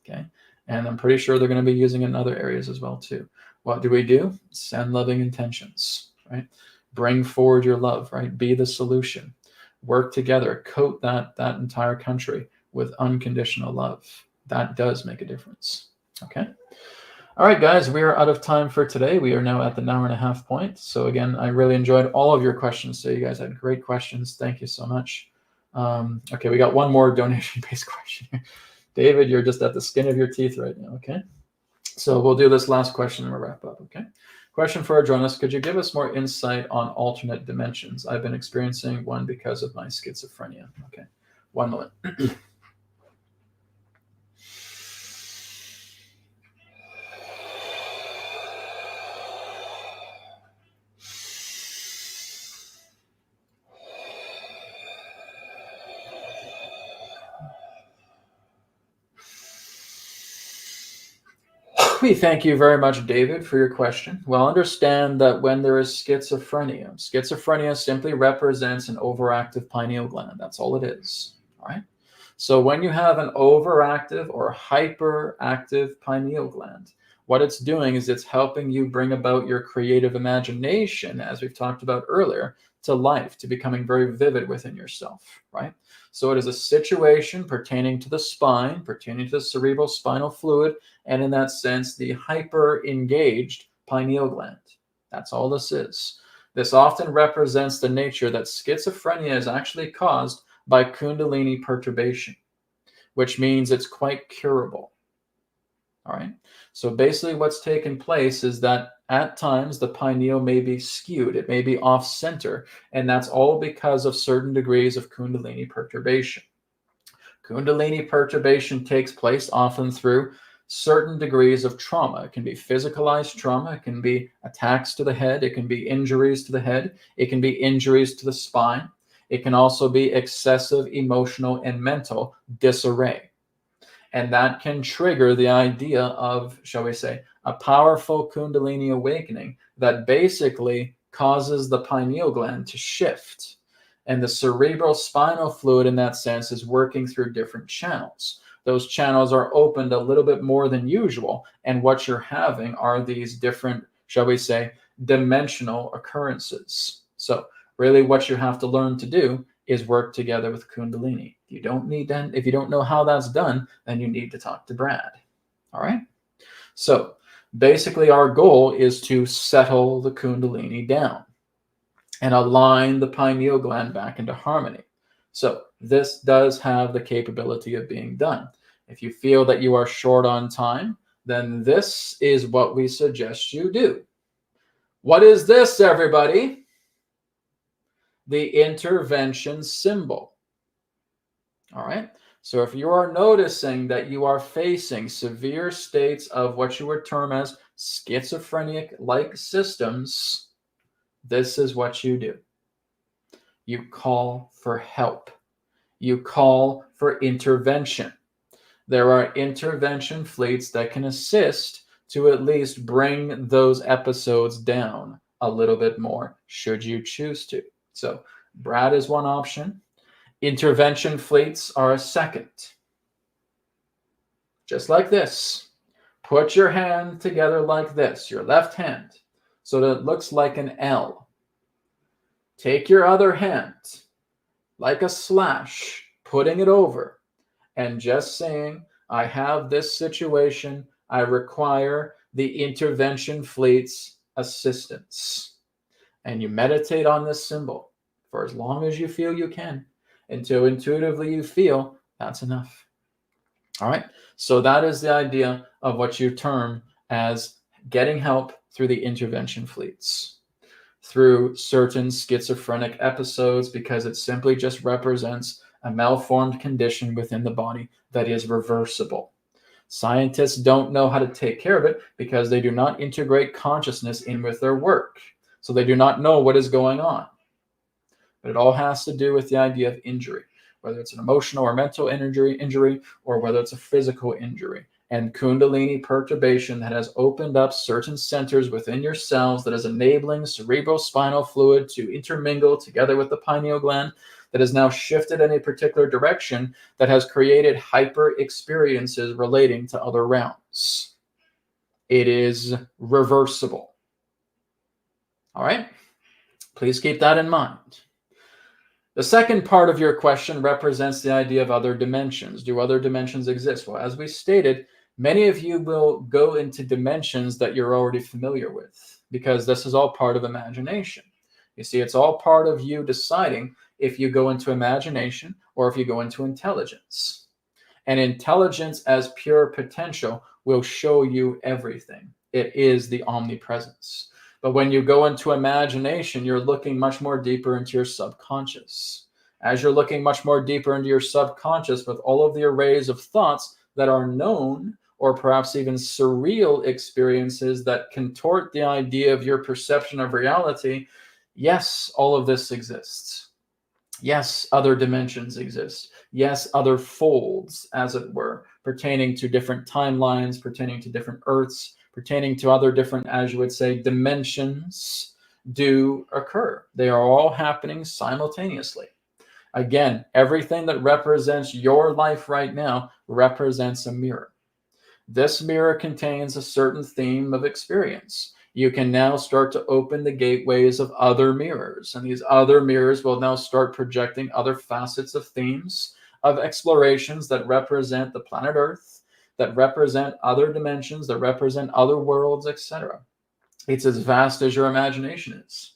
Okay, and I'm pretty sure they're going to be using in other areas as well too. What do? Send loving intentions, right? Bring forward your love, right? Be the solution. Work together. Coat that entire country with unconditional love. That does make a difference. Okay. All right, guys, we are out of time for today. We are now at the hour and a half point. So again, I really enjoyed all of your questions. So you guys had great questions. Thank you so much. Okay, we got one more donation-based question here. David, you're just at the skin of your teeth right now, okay? So we'll do this last question and we'll wrap up, okay? Question for Adronis. Could you give us more insight on alternate dimensions? I've been experiencing one because of my schizophrenia. Okay, 1 moment. We thank you very much, David, for your question. Well, understand that when there is schizophrenia, schizophrenia simply represents an overactive pineal gland. That's all it is. All right. So when you have an overactive or hyperactive pineal gland, what it's doing is it's helping you bring about your creative imagination, as we've talked about earlier, to life, to becoming very vivid within yourself, right? So it is a situation pertaining to the spine, pertaining to the cerebral spinal fluid, and in that sense, the hyper-engaged pineal gland. That's all this is. This often represents the nature that schizophrenia is actually caused by Kundalini perturbation, which means it's quite curable. All right. So basically what's taken place is that at times the pineal may be skewed. It may be off center. And that's all because of certain degrees of Kundalini perturbation. Kundalini perturbation takes place often through certain degrees of trauma. It can be physicalized trauma. It can be attacks to the head. It can be injuries to the head. It can be injuries to the spine. It can also be excessive emotional and mental disarray. And that can trigger the idea of, shall we say, a powerful Kundalini awakening that basically causes the pineal gland to shift. And the cerebral spinal fluid in that sense is working through different channels. Those channels are opened a little bit more than usual. And what you're having are these different, shall we say, dimensional occurrences. So really what you have to learn to do is work together with Kundalini. If you don't know how that's done, then you need to talk to Brad. All right. So basically our goal is to settle the Kundalini down and align the pineal gland back into harmony. So this does have the capability of being done. If you feel that you are short on time, then this is what we suggest you do. What is this, everybody? The intervention symbol. All right. So if you are noticing that you are facing severe states of what you would term as schizophrenic-like systems, this is what you do. You call for help. You call for intervention. There are intervention fleets that can assist to at least bring those episodes down a little bit more, should you choose to. So Brad is one option. Intervention fleets are a second. Just like this. Put your hand together like this, your left hand, so that it looks like an L. Take your other hand, like a slash, putting it over, and just saying, I have this situation, I require the intervention fleet's assistance. And you meditate on this symbol for as long as you feel you can, until intuitively you feel that's enough. All right, so that is the idea of what you term as getting help through the intervention fleets, through certain schizophrenic episodes, because it simply just represents a malformed condition within the body that is reversible. Scientists don't know how to take care of it because they do not integrate consciousness in with their work. So they do not know what is going on. But it all has to do with the idea of injury, whether it's an emotional or mental injury, or whether it's a physical injury. And Kundalini perturbation that has opened up certain centers within your cells that is enabling cerebrospinal fluid to intermingle together with the pineal gland, that has now shifted in a particular direction, that has created hyper experiences relating to other realms. It is reversible. All right? Please keep that in mind. The second part of your question represents the idea of other dimensions. Do other dimensions exist? Well, as we stated, many of you will go into dimensions that you're already familiar with, because this is all part of imagination. You see, it's all part of you deciding if you go into imagination or if you go into intelligence. And intelligence as pure potential will show you everything. It is the omnipresence. But when you go into imagination, you're looking much more deeper into your subconscious. As you're looking much more deeper into your subconscious with all of the arrays of thoughts that are known, or perhaps even surreal experiences that contort the idea of your perception of reality, yes, all of this exists. Yes, other dimensions exist. Yes, other folds, as it were, pertaining to different timelines, pertaining to different Earths, pertaining to other different, as you would say, dimensions do occur. They are all happening simultaneously. Again, everything that represents your life right now represents a mirror. This mirror contains a certain theme of experience. You can now start to open the gateways of other mirrors, and these other mirrors will now start projecting other facets of themes, of explorations that represent the planet Earth, that represent other dimensions, that represent other worlds, etc. It's as vast as your imagination is.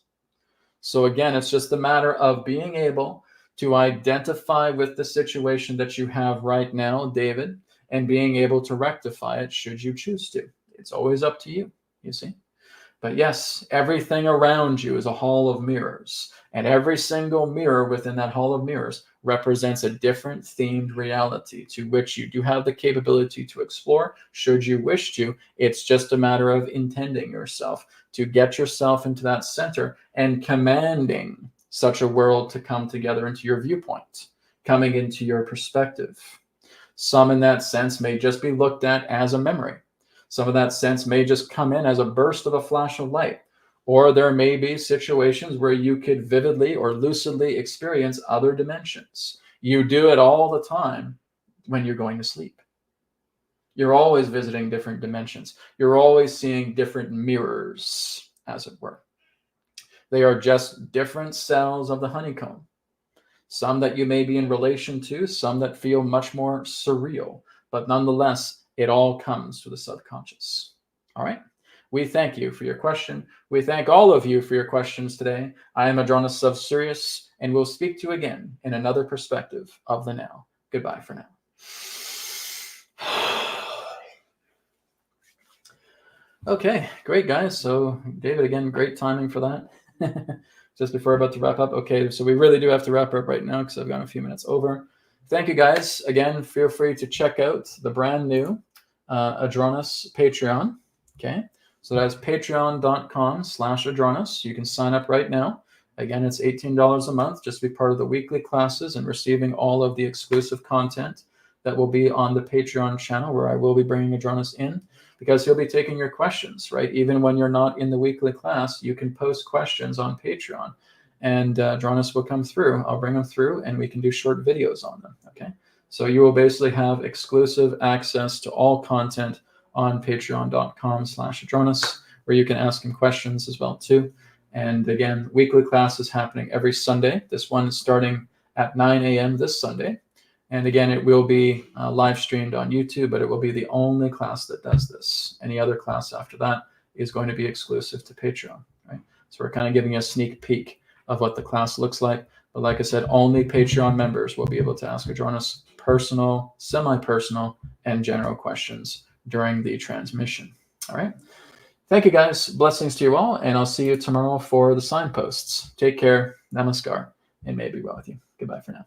So again, it's just a matter of being able to identify with the situation that you have right now, David, and being able to rectify it should you choose to. It's always up to you, you see. But yes, everything around you is a hall of mirrors, and every single mirror within that hall of mirrors represents a different themed reality to which you do have the capability to explore should you wish to. It's just a matter of intending yourself to get yourself into that center and commanding such a world to come together into your viewpoint, coming into your perspective. Some in that sense may just be looked at as a memory. Some of that sense may just come in as a burst of a flash of light. Or there may be situations where you could vividly or lucidly experience other dimensions. You do it all the time when you're going to sleep. You're always visiting different dimensions. You're always seeing different mirrors, as it were. They are just different cells of the honeycomb. Some that you may be in relation to, some that feel much more surreal, but nonetheless, it all comes to the subconscious. All right? We thank you for your question. We thank all of you for your questions today. I am Adronis of Sirius, and we'll speak to you again in another perspective of the now. Goodbye for now. Okay, great, guys. So, David, again, great timing for that. Just before we're about to wrap up. Okay, so we really do have to wrap up right now because I've gone a few minutes over. thank you guys. Again, feel free to check out the brand new Adronis Patreon. Okay, so that's patreon.com/Adronis. You can sign up right now. Again, it's $18 a month just to be part of the weekly classes and receiving all of the exclusive content that will be on the Patreon channel, where I will be bringing Adronis in, because he'll be taking your questions, right? Even when you're not in the weekly class, you can post questions on Patreon, and Adronis will come through. I'll bring them through, and we can do short videos on them, okay? So you will basically have exclusive access to all content on patreon.com/Adronis, where you can ask him questions as well too. And again, weekly class is happening every Sunday. This one is starting at 9 a.m. this Sunday. And again, it will be live streamed on YouTube, but it will be the only class that does this. Any other class after that is going to be exclusive to Patreon, right? So we're kind of giving you a sneak peek of what the class looks like. But like I said, only Patreon members will be able to ask Adronis personal, semi-personal, and general questions during the transmission. All right. Thank you, guys. Blessings to you all, and I'll see you tomorrow for the signposts. Take care. Namaskar, and may it be well with you. Goodbye for now.